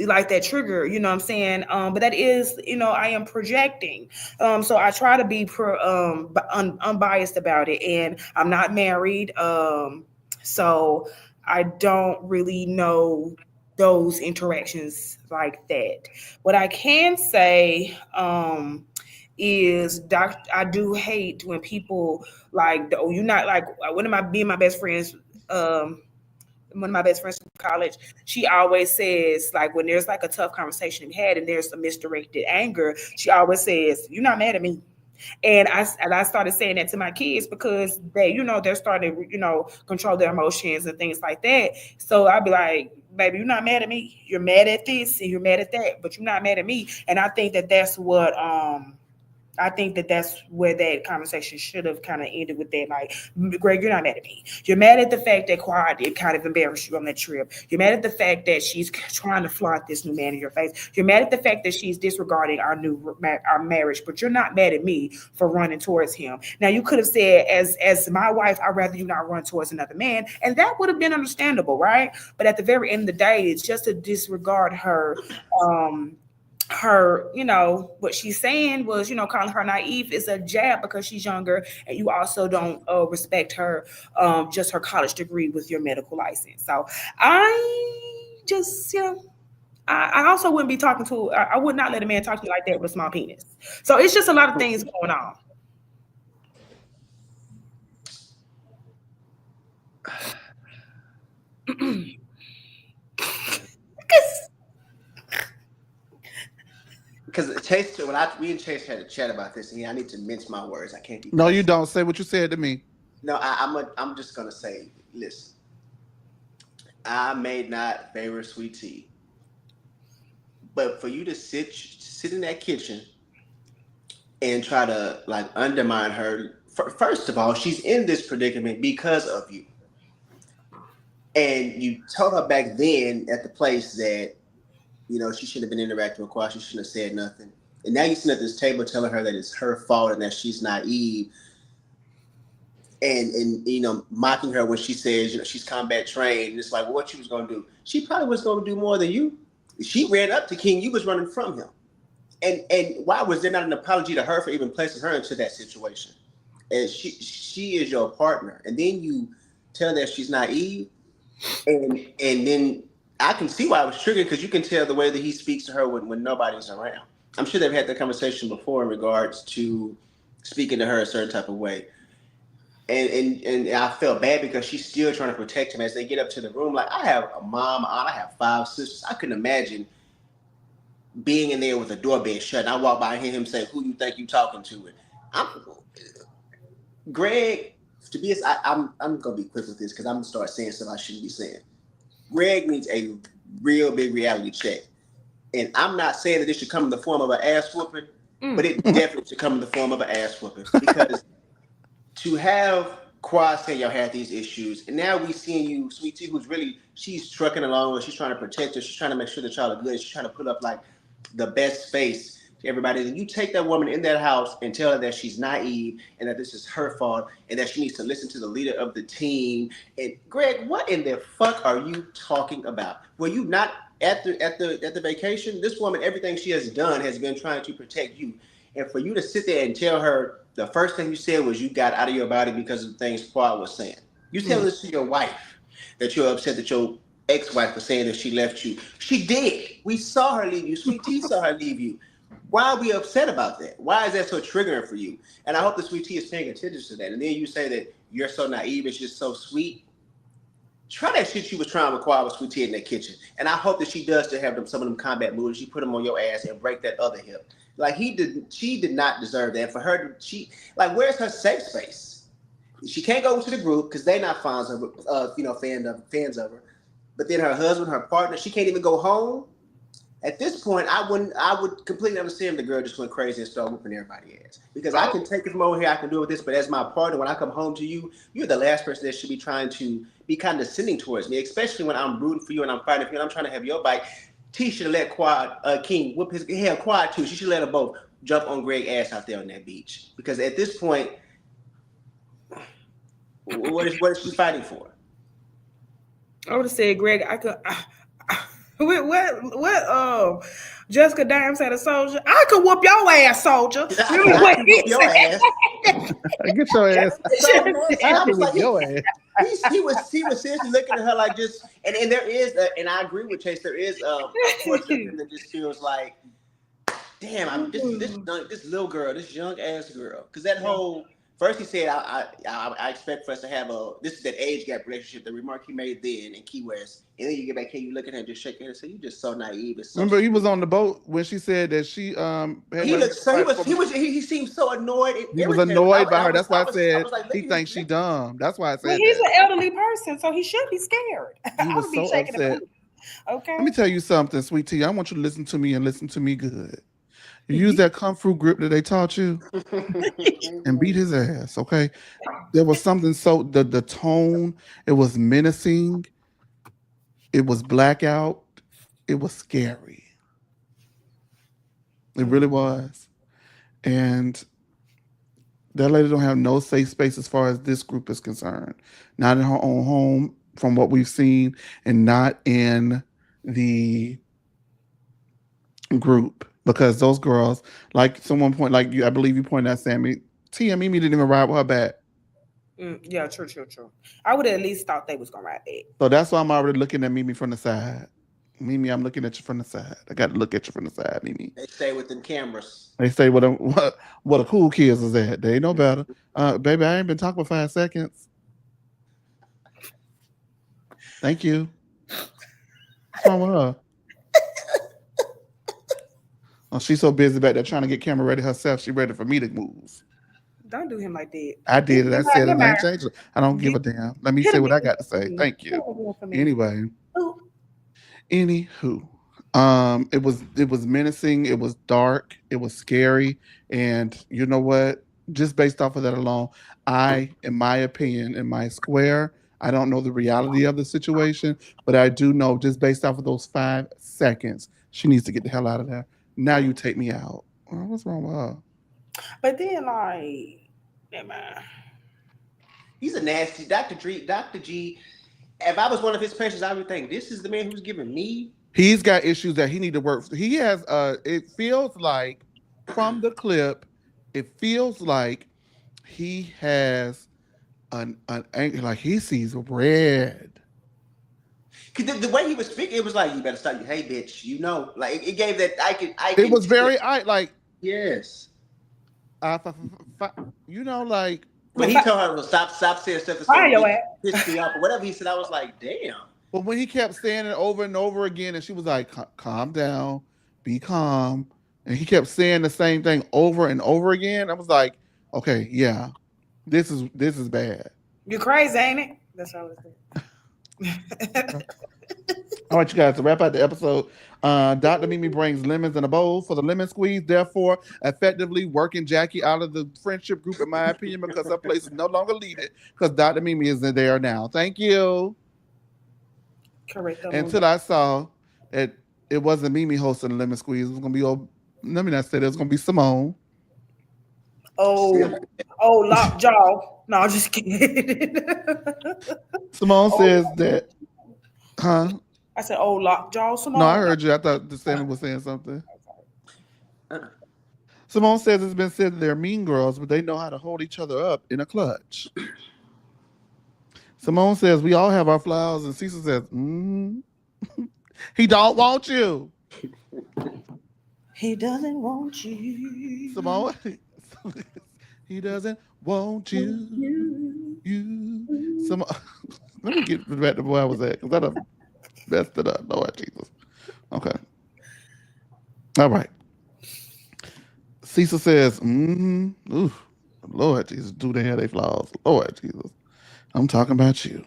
like that trigger, you know what I'm saying? But that is, I am projecting. So I try to be unbiased about it, and I'm not married. So I don't really know those interactions like that. What I can say, is I do hate when people like, oh, you're not like one of my being my best friends. One of my best friends from college, she always says, like, when there's like a tough conversation we had and there's some misdirected anger, she always says, "You're not mad at me." And I started saying that to my kids because they're starting to, control their emotions and things like that. So I'd be like, baby, you're not mad at me. You're mad at this and you're mad at that, but you're not mad at me. And I think that that's what I think that that's where that conversation should have kind of ended with that. Like, Greg, you're not mad at me. You're mad at the fact that Quad did kind of embarrass you on that trip. You're mad at the fact that she's trying to flaunt this new man in your face. You're mad at the fact that she's disregarding our marriage, but you're not mad at me for running towards him. Now, you could have said, as my wife, I'd rather you not run towards another man, and that would have been understandable, right? But at the very end of the day, it's just to disregard her what she's saying was, calling her naive is a jab because she's younger, and you also don't respect her, just her college degree with your medical license. So I just, I also wouldn't be talking to, I would not let a man talk to me like that with a small penis. So it's just a lot of things going on. Because Chase, me and Chase had a chat about this, and I need to mince my words. I can't be. No, you don't. Say what you said to me. No, I'm just gonna say, listen. I may not favor sweet tea, but for you to sit in that kitchen and try to like undermine her, first of all, she's in this predicament because of you, and you told her back then at the place that she shouldn't have been interacting with Quad. She shouldn't have said nothing. And now you're sitting at this table telling her that it's her fault and that she's naive, and mocking her when she says she's combat trained. And it's like, well, what she was going to do? She probably was going to do more than you. She ran up to King. You was running from him. And why was there not an apology to her for even placing her into that situation? And she is your partner. And then you tell her that she's naive, and then I can see why I was triggered, because you can tell the way that he speaks to her when nobody's around. I'm sure they've had that conversation before in regards to speaking to her a certain type of way. And I felt bad because she's still trying to protect him as they get up to the room. Like, I have a mom, aunt, I have 5 sisters. I couldn't imagine being in there with the door being shut. And I walk by and hear him say, "Who you think you talking to?" Greg, I'm going to be quick with this because I'm going to start saying stuff I shouldn't be saying. Greg needs a real big reality check. And I'm not saying that it should come in the form of an ass whooping, but it definitely should come in the form of an ass whooping. Because to have Quad saying y'all had these issues, and now we seeing you, Sweet Tea, who's really, she's trucking along, and she's trying to protect her, she's trying to make sure that y'all are good, she's trying to put up like the best face to everybody. Then you take that woman in that house and tell her that she's naive and that this is her fault and that she needs to listen to the leader of the team. And Greg, what in the fuck are you talking about? Were you not at the vacation? This woman, everything she has done has been trying to protect you. And for you to sit there and tell her the first thing you said was you got out of your body because of things Quad was saying. You telling this to your wife that you're upset that your ex-wife was saying that she left you. She did. We saw her leave you. Sweet Tea saw her leave you. Why are we upset about that? Why is that so triggering for you? And I hope the Sweet Tea is paying attention to that. And then you say that you're so naive, it's just so sweet. Try that shit you was trying to acquire with Sweet Tea in that kitchen. And I hope that she does to have some of them combat moves. You put them on your ass and break that other hip. Like she did not deserve that. For her, where's her safe space? She can't go to the group because they're not fans of her, fans of her. But then her husband, her partner, she can't even go home. At this point, I would completely understand if the girl just went crazy and started whooping everybody's ass. Because I can take it from over here, I can do with this, but as my partner, when I come home to you, you're the last person that should be trying to be condescending towards me, especially when I'm rooting for you and I'm fighting for you and I'm trying to have your bite. T should have let King whoop his hair, Quad too. She should let them both jump on Greg's ass out there on that beach. Because at this point, What is she fighting for? I would have said, Greg, I could. What? Jessica Dimes had a soldier. I could whoop your ass, soldier. Remember what I can he whoop your said? ass. Get your ass. So nasty. I I was with like, your ass. he was seriously looking at her like just, and there is, and I agree with Chase. There is a portion of him that just feels like, damn, this little girl, this young ass girl, because that whole first he said, I expect for us to have this is that age gap relationship. The remark he made then in Key West, and then you get back here, you look at him, just shake your head, and say, you just so naive. So Remember, he was on the boat when she said that she he seemed so annoyed. He was annoyed by her. That's why I said he thinks she dumb. That's why I said he's that. an elderly person, so he should be scared. He was so upset. Okay. Let me tell you something, Sweet Tea. I want you to listen to me and listen to me good. You use that kung fu grip that they taught you and beat his ass, okay? There was something the tone, it was menacing, it was blackout, it was scary. It really was. And that lady don't have no safe space as far as this group is concerned. Not in her own home, from what we've seen, and not in the group. Because those girls, like someone point, like you, I believe you pointed out, Sammy, Tia Mimi didn't even ride with her back. Yeah, true. I would have at least thought they was gonna ride back. So that's why I'm already looking at Mimi from the side. Mimi, I'm looking at you from the side. I got to look at you from the side, Mimi. They stay with them cameras. They say what a cool kids is at. They ain't no better. Baby, I ain't been talking for 5 seconds. Thank you. What's wrong with her? Oh, she's so busy back there trying to get camera ready herself. She ready for me to move. Don't do him like that. I did it. I said it. I ain't changed it. I don't give a damn. Let me say what I got to say. Thank you. Anyway. Anywho. It was menacing, it was dark, it was scary, and you know what? Just based off of that alone, in my opinion, in my square, I don't know the reality of the situation, but I do know just based off of those 5 seconds, she needs to get the hell out of there. Now you take me out. Oh, what's wrong with her? But then, like, man, he's a nasty Dr. G. If I was one of his patients, I would think this is the man who's giving me. He's got issues that he need to work. He has. It feels like from the clip, it feels like he has an like he sees red. Cause the way he was speaking, it was like, you better stop. Hey, bitch, you know, like it gave that. I can. It was very like. Yes. You know, like when he told her to stop saying stuff that pissed me off or whatever he said, I was like, damn. But when he kept saying it over and over again, and she was like, calm down, be calm. And he kept saying the same thing over and over again. I was like, okay, yeah, this is bad. You crazy, ain't it? That's all I said. All right, you guys, to wrap out the episode, Dr. Mimi brings lemons in a bowl for the lemon squeeze, therefore effectively working Jackie out of the friendship group, in my opinion, because her place is no longer needed because Dr. Mimi is there now. Thank you. Correct. Until I saw it wasn't Mimi hosting the lemon squeeze. It was gonna be let me not say that, it was gonna be Simone. Lockjaw. No, I'm just kidding. Simone says that, huh? I said, lockjaw, Simone. No, I heard you. I thought the Sammy was saying something. Simone says it's been said that they're mean girls, but they know how to hold each other up in a clutch. Simone says we all have our flaws, and Cecil says, he don't want you. He doesn't want you. Simone, he doesn't want you. Simone, let me get back to where I was at because I done messed it up. Lord Jesus. Okay. All right. Cecil says, ooh, Lord Jesus, do they have their flaws? Lord Jesus. I'm talking about you.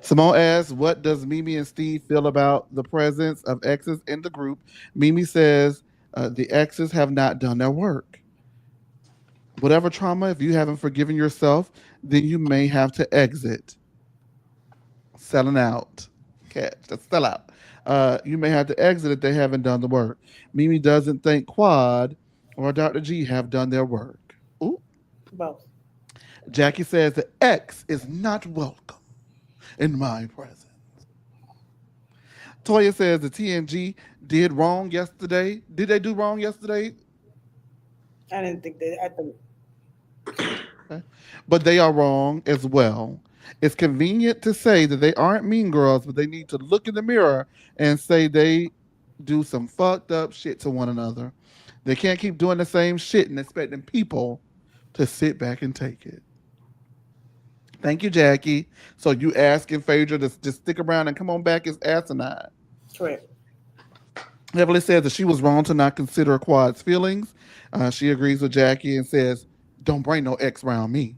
Simone asks, what does Mimi and Steve feel about the presence of exes in the group? Mimi says, the exes have not done their work. Whatever trauma, if you haven't forgiven yourself, then you may have to exit. Selling out. Catch. That's sell out. You may have to exit if they haven't done the work. Mimi doesn't think Quad or Dr. G have done their work. Ooh. Both. Jackie says the X is not welcome in my presence. Toya says the TNG did wrong yesterday. Did they do wrong yesterday? I didn't think that. I think Okay. But they are wrong as well. It's convenient to say that they aren't mean girls, but they need to look in the mirror and say they do some fucked up shit to one another. They can't keep doing the same shit and expecting people to sit back and take it. Thank you, Jackie. So you asking Phaedra to just stick around and come on back is asinine. correct. Heavily says that she was wrong to not consider Quad's feelings. She agrees with Jackie and says, "Don't bring no ex around me."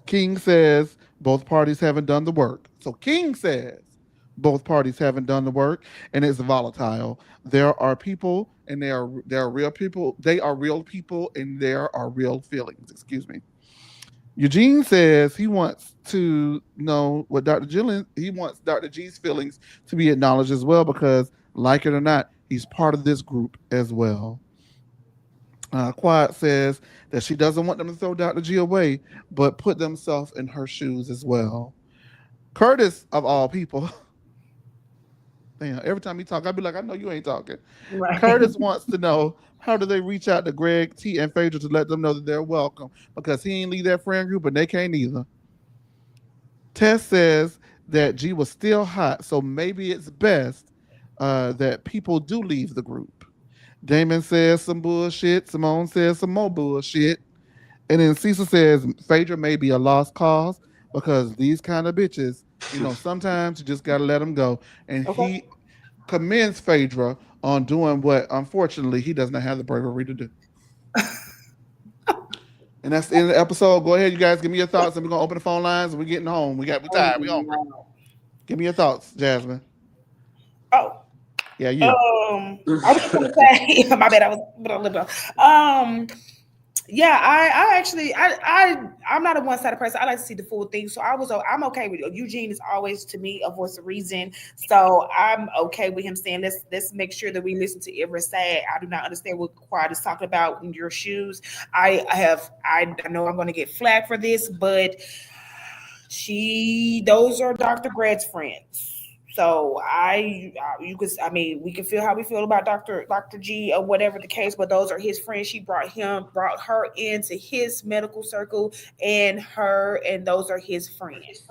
King says both parties haven't done the work. So King says both parties haven't done the work, and it's volatile. There are people, and there are real people. They are real people, and there are real feelings. Excuse me. Eugene says he wants to know what Dr. Gillen. He wants Dr. G's feelings to be acknowledged as well because, like it or not, he's part of this group as well. Quiet says that she doesn't want them to throw Dr. G away, but put themselves in her shoes as well. Curtis, of all people, damn, every time he talk, I'd be like, I know you ain't talking. Right. Curtis wants to know how do they reach out to Greg, T, and Phaedra to let them know that they're welcome because he ain't leave that friend group and they can't either. Tess says that G was still hot, so maybe it's best that people do leave the group. Damon says some bullshit. Simone says some more bullshit. And then Cecil says Phaedra may be a lost cause because these kind of bitches, sometimes you just got to let them go. And Okay. he commends Phaedra on doing what, unfortunately, he does not have the bravery to do. And that's the end of the episode. Go ahead, you guys, give me your thoughts, and we're gonna open the phone lines. And we're getting home. We Oh, tired. We hungry. no. Give me your thoughts, Jasmine. Oh, Yeah, you. I was just gonna say, my bad. I was a little bit. Yeah, I actually, I'm not a one-sided person. I like to see the full thing, so I'm okay with it. Eugene is always to me a voice of reason, so I'm okay with him saying let's make sure that we listen to every side. I do not understand what Quiet is talking about in your shoes. I know I'm going to get flack for this, but those are Dr. Grad's friends. So I mean, we can feel how we feel about Dr. G or whatever the case, but those are his friends. She brought her into his medical circle, and those are his friends.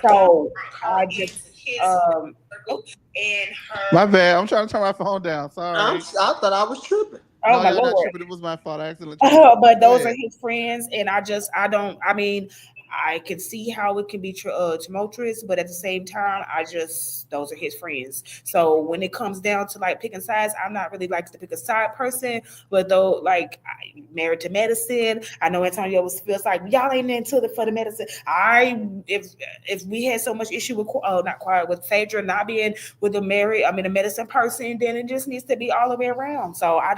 So I just, oh, My bad. I'm trying to turn my phone down. I Sorry. thought I was tripping. No, oh my y'all not Lord. tripping. It was my fault. I accidentally turned it off. But Go those are ahead. his friends, and I mean, I can see how it can be tumultuous, but at the same time, those are his friends. So when it comes down to like picking sides, I'm not really like to pick a side person, but though, like, married to medicine, I know Antonio feels like y'all ain't into the for the medicine. If we had so much issue with not quiet with Phaedra not being with a medicine person, then it just needs to be all the way around. So I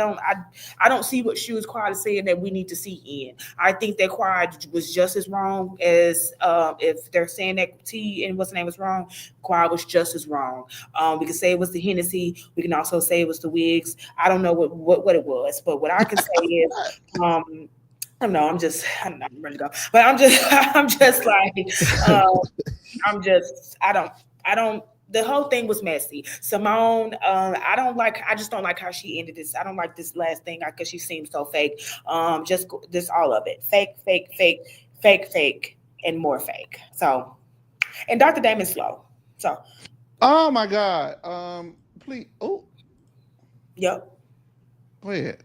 don't see what she was quiet saying that we need to see in. I think that Quiet was just as wrong as if they're saying that T and what's the name was wrong. Quiet was just as wrong. We can say it was the Hennessy. We can also say it was the wigs. I don't know what it was, but what I can say is, I don't know. I'm ready to go, but I'm just, I'm just like, um, I don't. The whole thing was messy. Simone, I just don't like how she ended this. I don't like this last thing because she seems so fake. Just all of it, fake, fake, fake, fake, fake, and more fake. So, and Dr. Damon's slow. So, Oh my God. Please. Oh, yep. go ahead.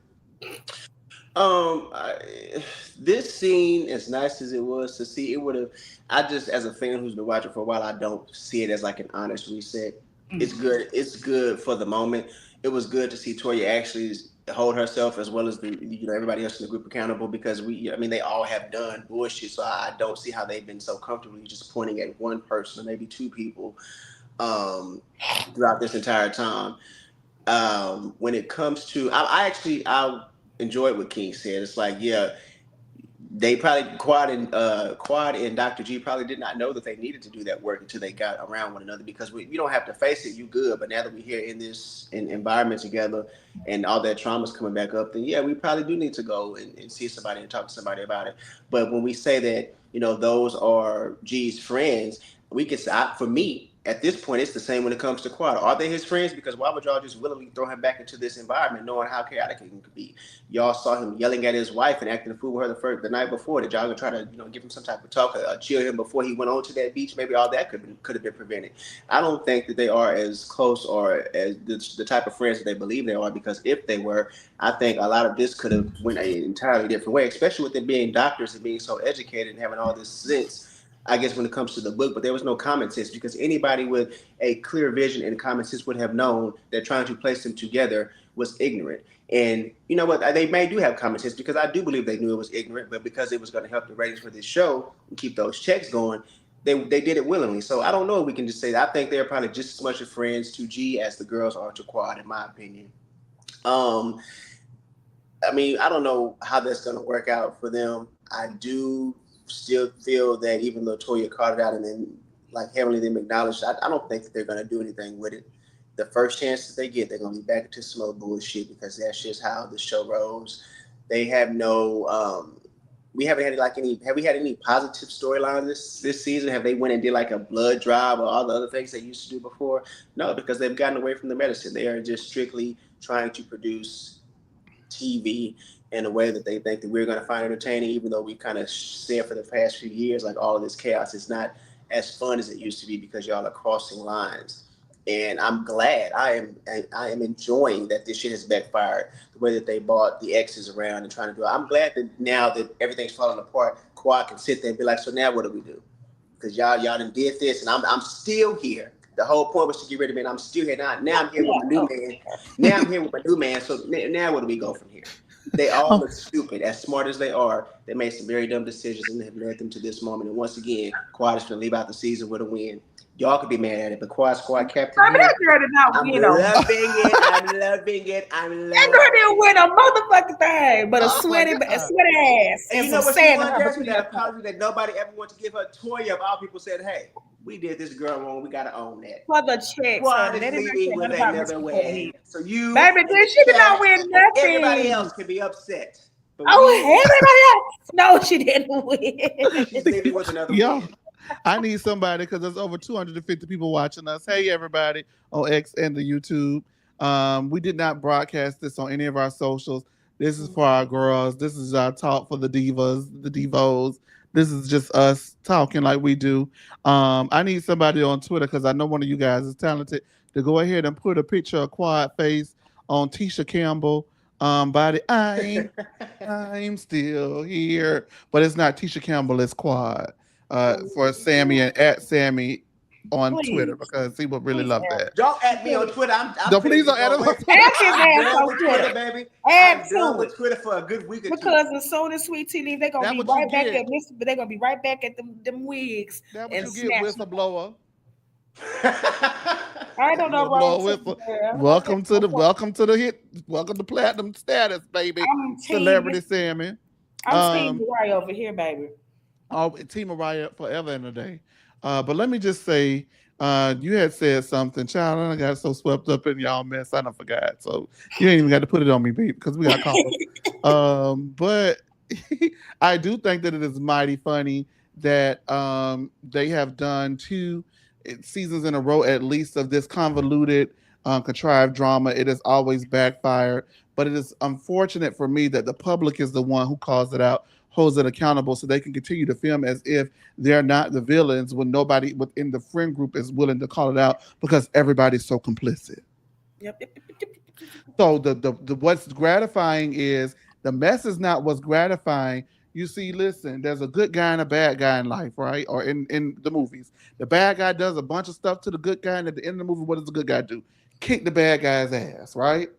This scene, as nice as it was to see, it would have. I just, as a fan who's been watching for a while, I don't see it as like an honest reset. It's Mm. good. It's good for the moment. It was good to see Toya actually hold herself as well as everybody else in the group accountable because I mean, they all have done bullshit. So I don't see how they've been so comfortably just pointing at one person or maybe two people throughout this entire time. When it comes to, I enjoyed what King said. It's like, yeah, they probably Quad and Dr. G probably did not know that they needed to do that work until they got around one another, because you don't have to face it, you good, but now that we're here in this environment together and all that trauma's coming back up, then yeah, we probably do need to go and see somebody and talk to somebody about it. But when we say that, those are G's friends, we could say, for me, at this point, it's the same when it comes to Quad. Are they his friends? Because why would y'all just willingly throw him back into this environment, knowing how chaotic it could be? Y'all saw him yelling at his wife and acting a fool with her the night before. Did y'all gonna try to give him some type of talk, chill him before he went on to that beach? Maybe all that could have been prevented. I don't think that they are as close or as the type of friends that they believe they are, because if they were, I think a lot of this could have went an entirely different way, especially with them being doctors and being so educated and having all this sense, I guess, when it comes to the book. But there was no common sense, because anybody with a clear vision and common sense would have known that trying to place them together was ignorant. And you know what? They do have common sense, because I do believe they knew it was ignorant, but because it was going to help the ratings for this show and keep those checks going, they did it willingly. So I don't know if we can just say that. I think they're probably just as much of friends to G as the girls are to Quad, in my opinion. I mean, I don't know how that's going to work out for them. I do still feel that even though Toya called it out and then like heavily them acknowledged, I don't think that they're going to do anything with it. The first chance that they get, they're going to be back into some old bullshit, because that's just how the show rolls. They have no, we haven't had have we had any positive storylines this season? Have they went and did like a blood drive or all the other things they used to do before? No, because they've gotten away from the medicine. They are just strictly trying to produce TV in a way that they think that we're going to find entertaining, even though we kind of said for the past few years, like, all of this chaos is not as fun as it used to be, because y'all are crossing lines. And I'm glad, I am enjoying that this shit has backfired, the way that they bought the exes around and trying to do it. I'm glad that now that everything's falling apart, Quad can sit there and be like, so now what do we do? Because y'all done did this, and I'm still here. The whole point was to get rid of me, and I'm still here now. Now I'm here with my new man. Now I'm here with my new man. So now where do we go from here? They all look stupid. As smart as they are, they made some very dumb decisions and have led them to this moment. And once again, Quad is going to leave out the season with a win. Y'all could be mad at it, but Quad Squad captain, I mean, that girl did not I'm win. loving it. That girl didn't win a motherfucking thing, but a sweaty ass and you know what she wanted, Jasmine? That apology that nobody ever wanted to give her. Toya of all people said, "Hey, we did this girl wrong. We got to own that." For the checks, Quad is leaving with another win. So you, baby, she did not win nothing. Everybody else can be upset. Everybody else. No, she didn't win. She's leaving with another win. I need somebody, because there's over 250 people watching us. Hey, everybody on X and the YouTube. We did not broadcast this on any of our socials. This is for our girls. This is our talk for the divas, the divos. This is just us talking like we do. I need somebody on Twitter, because I know one of you guys is talented, to go ahead and put a picture of Quad face on Tisha Campbell body. I'm still here. But it's not Tisha Campbell, it's Quad. For Sammy and at Sammy on Twitter, because he would really love that. Don't at me on Twitter. Please don't add him on Twitter. Add his ass on Twitter, baby. Add I'm done with Twitter for a good week or two. Because as soon as Sweet Tea leave, they're gonna be right back at this. They're gonna be right back at them wigs. That's what you get, whistleblower. I don't know. Welcome to platinum status, baby. Celebrity Sammy. I'm Team Mariah over here, baby. Oh, Team Mariah forever and a day. But let me just say, you had said something, child, and I got so swept up in y'all mess, I done forgot. So you ain't even got to put it on me, babe, because we got called. But I do think that it is mighty funny that they have done 2 seasons in a row, at least, of this convoluted, contrived drama. It has always backfired, but it is unfortunate for me that the public is the one who calls it out, holds it accountable, so they can continue to film as if they're not the villains, when nobody within the friend group is willing to call it out, because everybody's so complicit. Yep. So the what's gratifying is the mess is not what's gratifying. You see, listen, there's a good guy and a bad guy in life, right? Or in the movies. The bad guy does a bunch of stuff to the good guy, and at the end of the movie, what does the good guy do? Kick the bad guy's ass, right?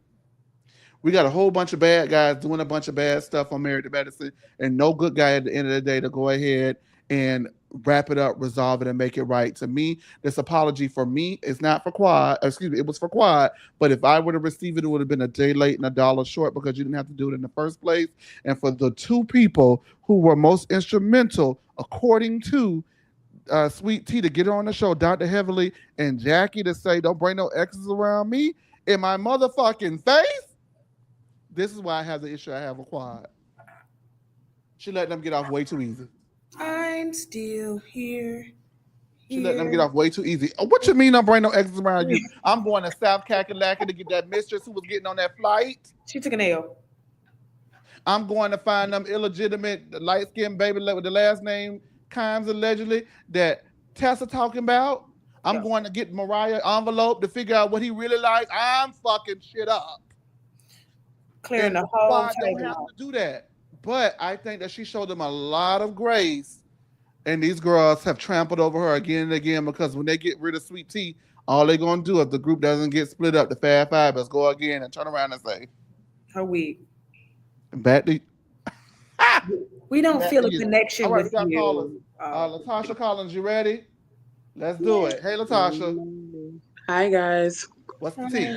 We got a whole bunch of bad guys doing a bunch of bad stuff on Married to Medicine, and no good guy at the end of the day to go ahead and wrap it up, resolve it, and make it right. To me, this apology for me is not for Quad. Excuse me, it was for Quad. But if I would have received it, it would have been a day late and $1 short because you didn't have to do it in the first place. And for the two people who were most instrumental, according to Sweet Tea, to get her on the show, Dr. Heavenly and Jackie, to say, don't bring no exes around me in my motherfucking face. This is why I have the issue I have with Quad. She let them get off way too easy. I'm still here. She let them get off way too easy. What you mean I'm bringing no exes around you? I'm going to South Kakalaka to get that mistress who was getting on that flight. She took an L. I'm going to find them illegitimate light-skinned baby with the last name Kimes, allegedly, that Tessa talking about. I'm going to get Mariah envelope to figure out what he really likes. I'm fucking shit up. Clearing the whole table. Don't have to do that. But I think that she showed them a lot of grace, and these girls have trampled over her again and again because when they get rid of Sweet Tea, all they're going to do if the group doesn't get split up, the Fab Five is go again and turn around and say, her wig. Back to we don't feel a connection all right, with we got you. Callers. Latasha Collins, you ready? Let's do it. Hey, Latasha. Hi, guys. What's the tea?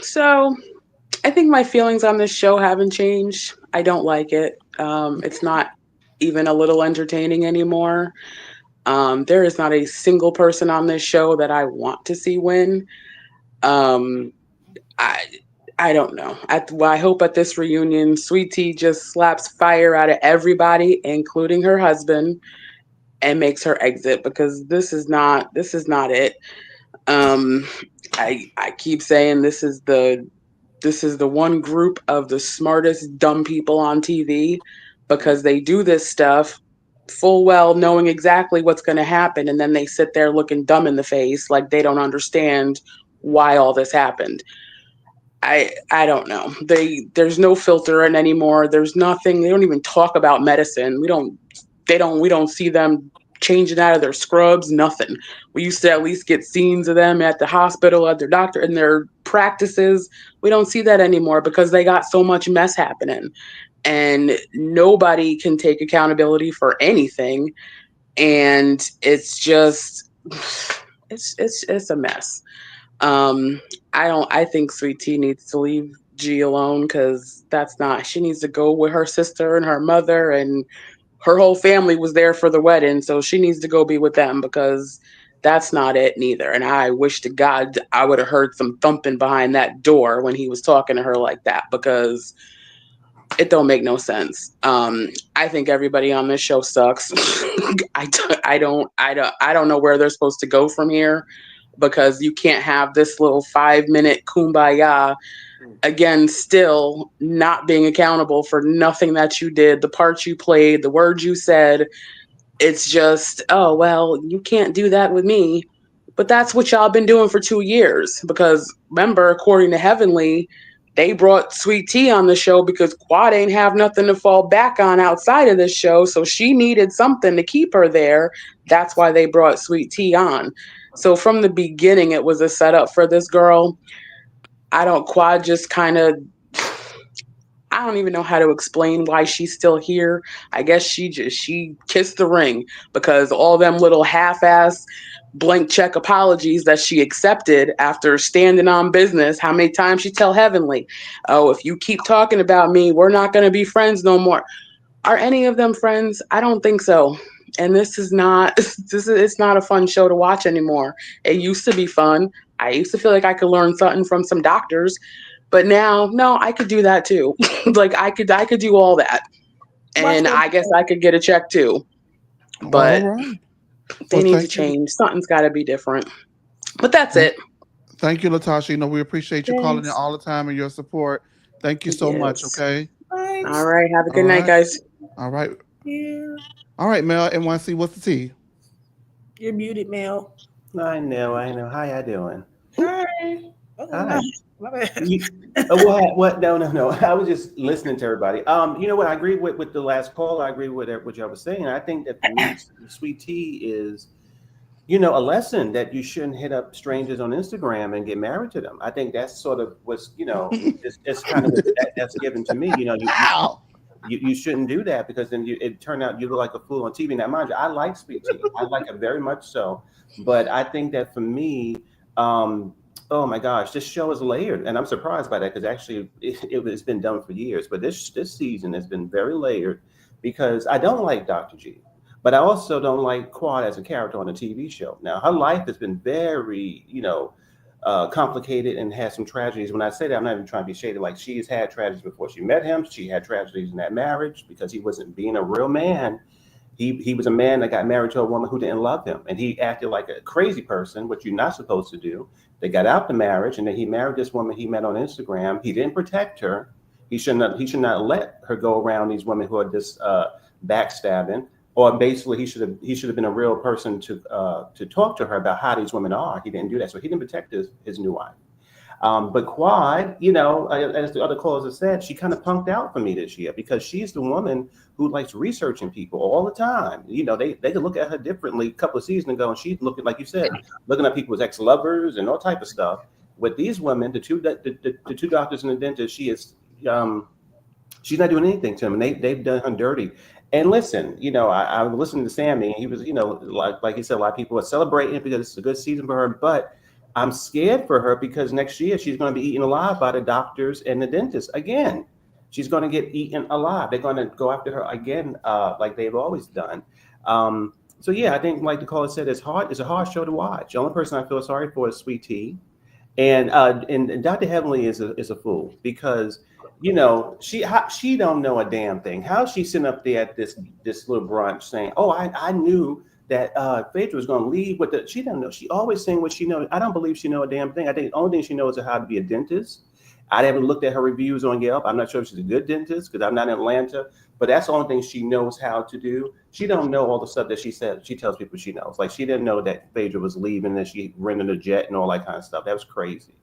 So I think my feelings on this show haven't changed. I don't like it. It's not even a little entertaining anymore. There is not a single person on this show that I want to see win. I don't know. I hope at this reunion, Sweet Tea just slaps fire out of everybody, including her husband, and makes her exit because this is not it. I keep saying this is the one group of the smartest dumb people on TV because they do this stuff full well knowing exactly what's going to happen, and then they sit there looking dumb in the face like they don't understand why all this happened. I don't know. There's no filter in anymore. There's nothing. They don't even talk about medicine. We don't see them changing out of their scrubs, nothing. We used to at least get scenes of them at the hospital, at their doctor, in their practices. We don't see that anymore because they got so much mess happening. And nobody can take accountability for anything. And it's just, it's a mess. I think Sweet Tea needs to leave G alone because she needs to go with her sister and her mother, and her whole family was there for the wedding. So she needs to go be with them because that's not it neither. And I wish to God I would have heard some thumping behind that door when he was talking to her like that because it don't make no sense. I think everybody on this show sucks. I don't know where they're supposed to go from here. Because you can't have this little 5-minute kumbaya, again, still not being accountable for nothing that you did, the part you played, the words you said. It's just, oh, well, you can't do that with me. But that's what y'all been doing for 2 years. Because remember, according to Heavenly, they brought Sweet Tea on the show because Quad ain't have nothing to fall back on outside of this show. So she needed something to keep her there. That's why they brought Sweet Tea on. So from the beginning, it was a setup for this girl. Quad just kind of, I don't even know how to explain why she's still here. I guess she kissed the ring because all them little half-ass blank check apologies that she accepted after standing on business. How many times she tell Heavenly, oh, if you keep talking about me, we're not going to be friends no more. Are any of them friends? I don't think so. And it's not a fun show to watch anymore. It used to be fun. I used to feel like I could learn something from some doctors, but now, no, I could do that too. Like I could do all that. And I guess I could get a check too. But they need to change. Something's got to be different. But that's it. Thank you, Latasha. We appreciate you calling in all the time and your support. Thank you so much, okay? All right. Have a good night, guys. All right. Yeah. All right, Mel, NYC, what's the tea? You're muted, Mel. I know. How y'all doing? Hi. Hi. My bad. What? No. I was just listening to everybody. You know what? I agree with the last call. I agree with what y'all was saying. I think that the Sweet Tea is, a lesson that you shouldn't hit up strangers on Instagram and get married to them. I think that's sort of what's, it's kind of that's given to me. You shouldn't do that because then it turned out you look like a fool on TV. Now, mind you, I like Sweet Tea. I like it very much so. But I think that for me, oh my gosh, this show is layered, and I'm surprised by that because actually it's been done for years. But this season has been very layered because I don't like Dr. G, but I also don't like Quad as a character on a TV show. Now, her life has been very, complicated and has some tragedies. When I say that, I'm not even trying to be shady. Like, she's had tragedies before she met him. She had tragedies in that marriage because he wasn't being a real man. He was a man that got married to a woman who didn't love him, and he acted like a crazy person, which you're not supposed to do. They got out the marriage, and then he married this woman he met on Instagram. He didn't protect her. He should not let her go around these women who are just backstabbing. Or basically, he should have been a real person to talk to her about how these women are. He didn't do that, so he didn't protect his new wife. But Quad, as the other callers have said, she kind of punked out for me this year because she's the woman who likes researching people all the time. They could look at her differently a couple of seasons ago, and she's looking, like you said, looking at people's ex-lovers and all type of stuff. With these women, the two doctors and the dentist, she's not doing anything to them, and they've done her dirty. And listen, I was listening to Sammy, and he was, like he said, a lot of people are celebrating it because it's a good season for her, but I'm scared for her because next year she's going to be eaten alive by the doctors and the dentists again. She's going to get eaten alive. They're going to go after her again, like they've always done. So yeah, I think, like the caller said, it's a hard show to watch. The only person I feel sorry for is Sweet Tea, and Dr. Heavenly is a fool because she don't know a damn thing. How she sitting up there at this little brunch saying, "Oh, I knew that Phaedra was going to leave with the." She don't know. She always saying what she knows. I don't believe she know a damn thing. I think the only thing she knows is how to be a dentist. I haven't looked at her reviews on Yelp. I'm not sure if she's a good dentist because I'm not in Atlanta. But that's the only thing she knows how to do. She don't know all the stuff that she said. She tells people she knows. Like, she didn't know that Phaedra was leaving and she rented a jet and all that kind of stuff. That was crazy.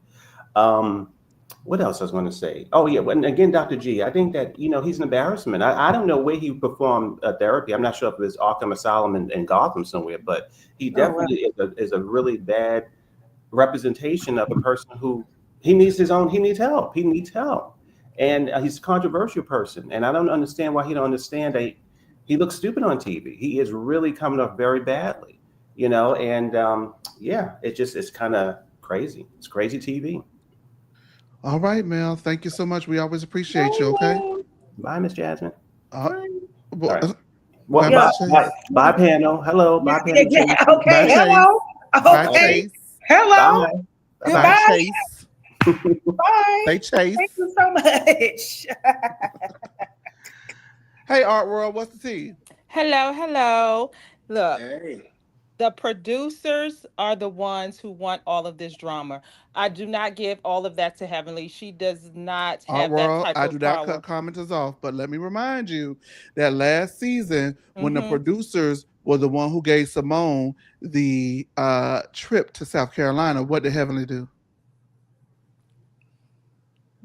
What else I was going to say? Oh, yeah. And again, Dr. G, I think that, he's an embarrassment. I don't know where he performed therapy. I'm not sure if it was Arkham Asylum in Gotham somewhere, but he definitely is a really bad representation of a person who he needs help. He needs help. And he's a controversial person. And I don't understand why he don't understand that he looks stupid on TV. He is really coming off very badly, and it's kind of crazy. It's crazy TV. All right, Mel. Thank you so much. We always appreciate you. Okay. Bye, Miss Jasmine. All right. Well, bye, panel. Hello. Bye, panel. Yeah, okay. Bye, hello. Bye, Okay. Chase. Hello. Bye. Goodbye. Bye, Chase. Bye. Hey, Chase. Thank you so much. Hey, Art World. What's the tea? Hello. Look, Hey. the producers are the ones who want all of this drama. I do not give all of that to Heavenly. She does not Art have that World, type I of do not power. cut commenters off, but let me remind you that last season, when the producers were the one who gave Simone the trip to South Carolina, what did Heavenly do?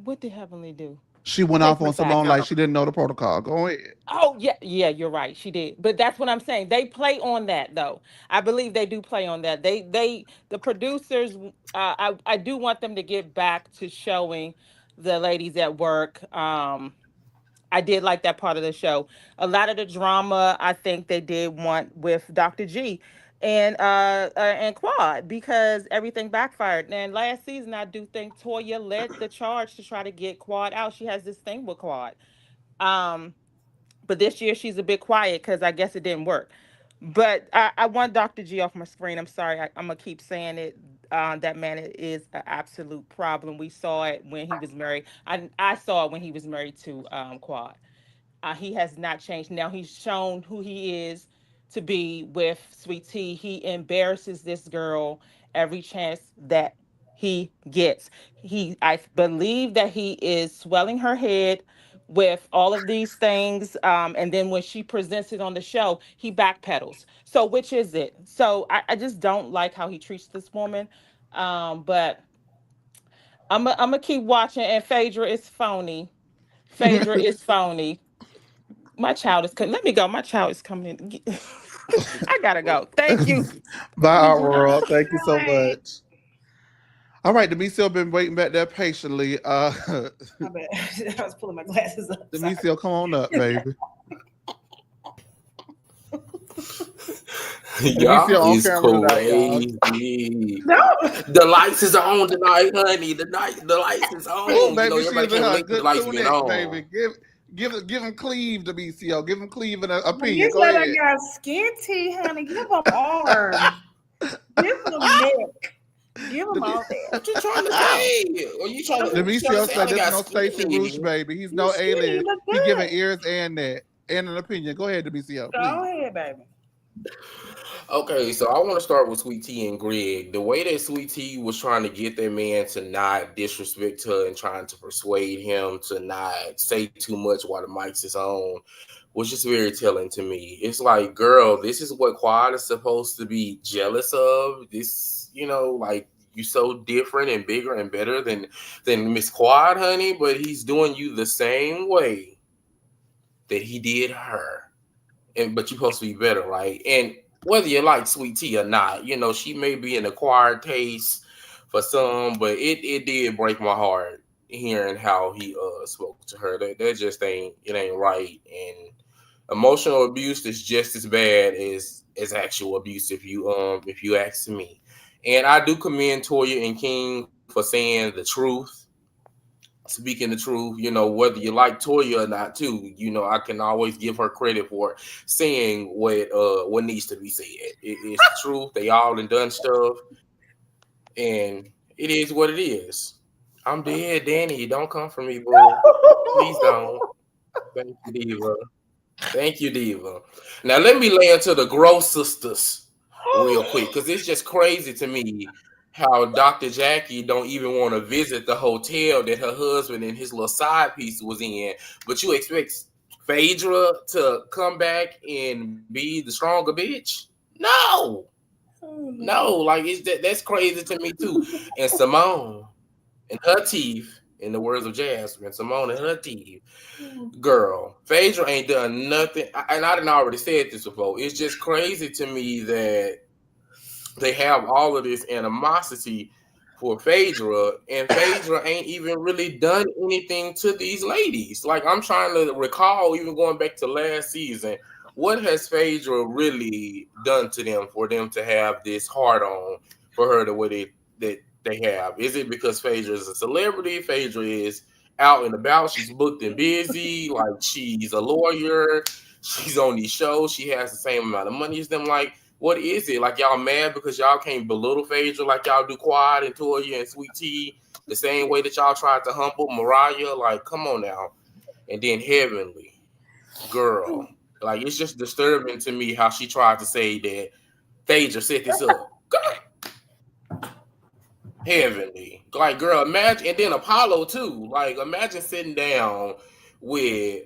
What did Heavenly do? She went off on Simone like she didn't know the protocol. Go ahead. Oh, yeah, you're right. She did. But that's what I'm saying. They play on that, though. I believe they do play on that. The producers, I do want them to get back to showing the ladies at work. I did like that part of the show. A lot of the drama I think they did want with Dr. G and Quad because everything backfired. And last season I do think Toya led the charge to try to get Quad out. She has this thing with Quad. But this year she's a bit quiet because I guess it didn't work. But I want Dr. G off my screen. I'm sorry. I'm gonna keep saying it. That man is an absolute problem. We saw it when he was married. I saw it when he was married to Quad. He has not changed. Now he's shown who he is to be with Sweet Tea. He embarrasses this girl every chance that he gets. I believe that he is swelling her head with all of these things. And then when she presents it on the show, he backpedals. So which is it? So I just don't like how he treats this woman. But I'm gonna keep watching. And Phaedra is phony. Phaedra is phony. My child is coming. Let me go. My child is coming in. I gotta go. Thank you. Bye, Art World. Thank you so much. All right, Demisio been waiting back there patiently. My bad. I was pulling my glasses up. Sorry. Demisio, come on up, baby. Y'all Demisio on is camera tonight, y'all. crazy. No. The lights is on tonight, honey. The lights is on. Ooh, You baby, know, she's everybody in can't her relate to the good lights being tunic, on. baby. Give him cleave, Demisio. Give him cleave an opinion. You Go said ahead. I got skinty, honey. Give them arms. Give them neck. Give them all that. What you trying to say? Are you trying to Demisio say said I this got is no Stacey skinny? Roosh, baby. He's You no skinny, alien. you look He giving good. ears and neck and an opinion. Go ahead, Demisio, Go please. ahead, baby. Okay, so I want to start with Sweet Tea and Greg. The way that Sweet Tea was trying to get that man to not disrespect her and trying to persuade him to not say too much while the mics is on was just very telling to me. It's like, girl, this is what Quad is supposed to be jealous of. This, you know, like you so different and bigger and better than Miss Quad, honey, but he's doing you the same way that he did her. But you're supposed to be better, right? And whether you like Sweet Tea or not, you know, she may be an acquired taste for some, but it did break my heart hearing how he spoke to her. That just ain't right. And emotional abuse is just as bad as actual abuse if you ask me. And I do commend Toya and King for saying the truth. Speaking the truth, you know, whether you like Toya or not, too, you know, I can always give her credit for saying what needs to be said. It's the truth. They all done stuff, and it is what it is. I'm dead, Danny. Don't come for me, boo. Please don't. Thank you, Diva. Thank you, Diva. Now let me lay into the Gross sisters real quick, because it's just crazy to me how Dr. Jackie don't even want to visit the hotel that her husband and his little side piece was in. But you expect Phaedra to come back and be the stronger bitch? No. No, like that's crazy to me too. And Simone and her teeth, in the words of Jasmine, Simone and her teeth. Girl, Phaedra ain't done nothing. And I didn't already said this before. It's just crazy to me that they have all of this animosity for Phaedra, and Phaedra ain't even really done anything to these ladies. Like, I'm trying to recall, even going back to last season, what has Phaedra really done to them for them to have this hard on for her the way that they have? Is it because Phaedra is a celebrity? Phaedra is out and about. She's booked and busy. Like, she's a lawyer. She's on these shows. She has the same amount of money as them. Like, what is it? Like, y'all mad because y'all can't belittle Phaedra like y'all do Quad and Toya and Sweet Tea the same way that y'all tried to humble Mariah? Like, come on now. And then Heavenly, girl. Like, it's just disturbing to me how she tried to say that Phaedra set this up. Heavenly. Like, girl, imagine. And then Apollo, too. Like, imagine sitting down with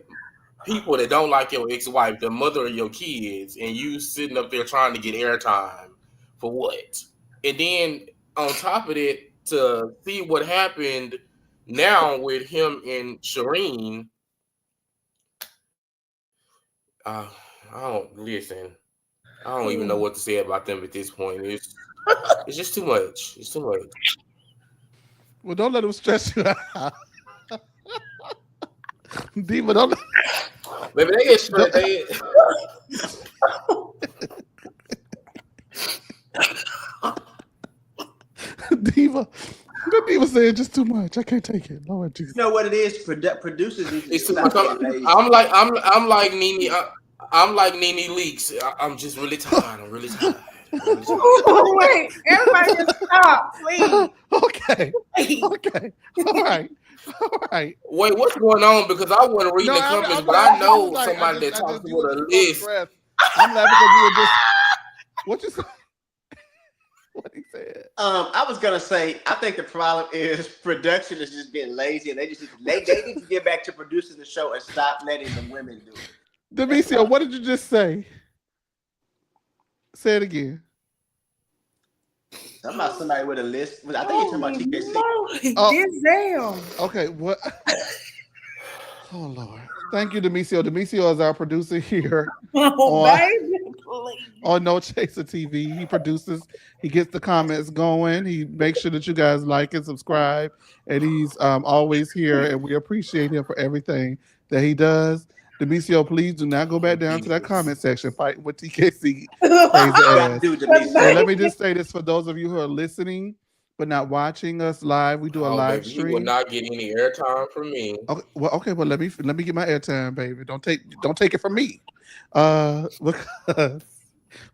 people that don't like your ex-wife, the mother of your kids, and you sitting up there trying to get airtime for what? And then on top of it, to see what happened now with him and Shireen, I don't listen. I don't even know what to say about them at this point. It's just too much. It's too much. Well, don't let them stress you out. Diva, don't. Maybe they get stressed. Diva. The Diva said just too much. I can't take it. Lord Jesus. You know what it is? Producers need to It's too stop much. being lazy. I'm like Nene. I'm like Nene Leakes. I'm just really tired. I'm really tired. Wait, everybody just stop, please. Okay. Okay. All right. All right. Wait, what's going on? Because I wasn't reading the comments, but I know like, somebody that talks with a list. I'm laughing because you were just. What you said? What he said? I was gonna say, I think the problem is production is just being lazy, and they need to get back to producing the show and stop letting the women do it. Demisio, what did you just say? Say it again. I'm about somebody with a list. I think you're talking about TKC. Denzel. Okay, what? Oh Lord. Thank you, Demisio. Demisio is our producer here Oh, on, baby, please. on No Chaser TV. He produces, he gets the comments going. He makes sure that you guys like and subscribe. And he's always here. And we appreciate him for everything that he does. Demisio, please do not go back down to that comment section fighting with TKC crazy You got to ass. do, Demisio. And let me just say this for those of you who are listening but not watching us live. We do a Oh, live baby, he will stream. not get any airtime from me. Okay, well let me get my airtime, baby. Don't take it from me. Because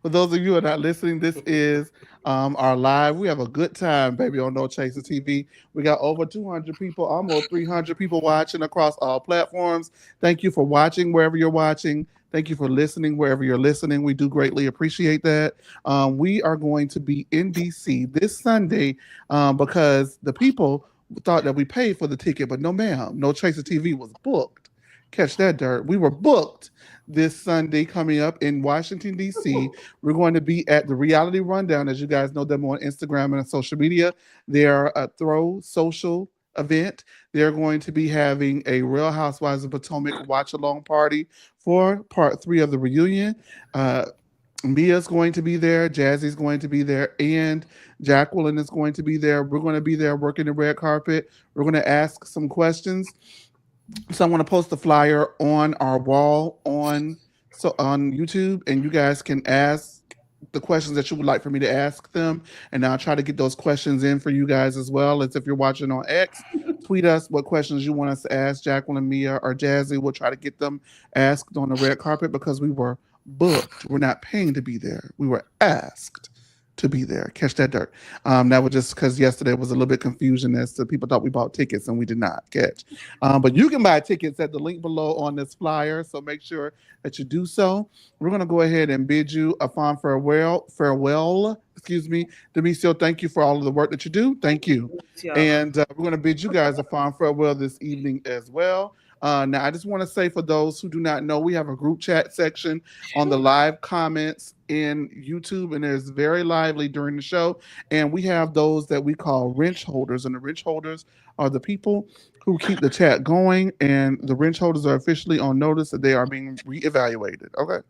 for those of you who are not listening, this is our live. We have a good time, baby, on No Chaser TV. We got over 200 people, almost 300 people watching across all platforms. Thank you for watching wherever you're watching. Thank you for listening wherever you're listening. We do greatly appreciate that. We are going to be in DC this Sunday because the people thought that we paid for the ticket, but no, ma'am. No Chaser TV was booked. Catch that dirt. We were booked this Sunday coming up in Washington, D.C. We're going to be at the Reality Rundown. As you guys know them on Instagram and on social media. They're a throw social event. They're going to be having a Real Housewives of Potomac watch along party for part 3 of the reunion. Mia's going to be there, Jazzy's going to be there, and Jacqueline is going to be there. We're going to be there working the red carpet. We're going to ask some questions. So I'm going to post the flyer on our wall on YouTube, and you guys can ask the questions that you would like for me to ask them, and I'll try to get those questions in for you guys as well. As if you're watching on X, tweet us what questions you want us to ask Jacqueline, Mia, or Jazzy. We'll try to get them asked on the red carpet because we were booked. We're not paying to be there. We were asked to be there. Catch that dirt. That was just because yesterday was a little bit confusion as to people thought we bought tickets and we did not catch. But you can buy tickets at the link below on this flyer, so make sure that you do so. We're going to go ahead and bid you a fond farewell. Excuse me, Demisio, thank you for all of the work that you do. Thank you. And we're going to bid you guys a fond farewell this evening as well. Now, I just want to say for those who do not know, we have a group chat section on the live comments in YouTube, and it's very lively during the show. And we have those that we call wrench holders, and the wrench holders are the people who keep the chat going, and the wrench holders are officially on notice that they are being reevaluated. Okay.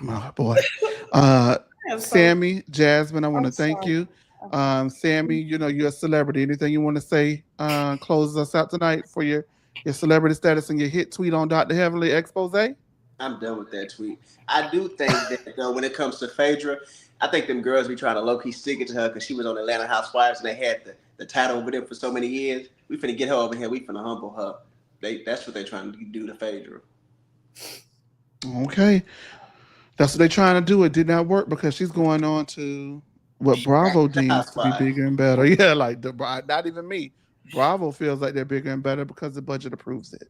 My boy. Sammy, Jasmine, I want to thank you. Sammy, you know, you're a celebrity. Anything you want to say closes us out tonight for your celebrity status and your hit tweet on Dr. Heavenly expose? I'm done with that tweet. I do think that when it comes to Phaedra, I think them girls be trying to low-key stick it to her because she was on Atlanta Housewives and they had the title over them for so many years. We finna get her over here. We finna humble her. That's what they're trying to do to Phaedra. Okay. That's what they're trying to do. It did not work because she's going on to what Bravo deems to be bigger and better. Yeah, like not even me. Bravo feels like they're bigger and better because the budget approves it.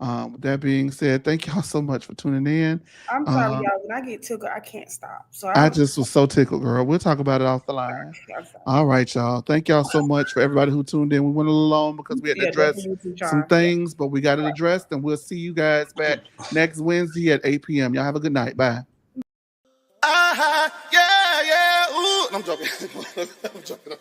With that being said, thank y'all so much for tuning in. I'm sorry, y'all. When I get tickled, I can't stop. So I just was so tickled, girl. We'll talk about it off the line. All right, y'all. Thank y'all so much for everybody who tuned in. We went a little long because we had to address some things, but we got it addressed, and we'll see you guys back next Wednesday at 8 p.m. Y'all have a good night. Bye. Yeah. Ooh. I'm joking. I'm joking.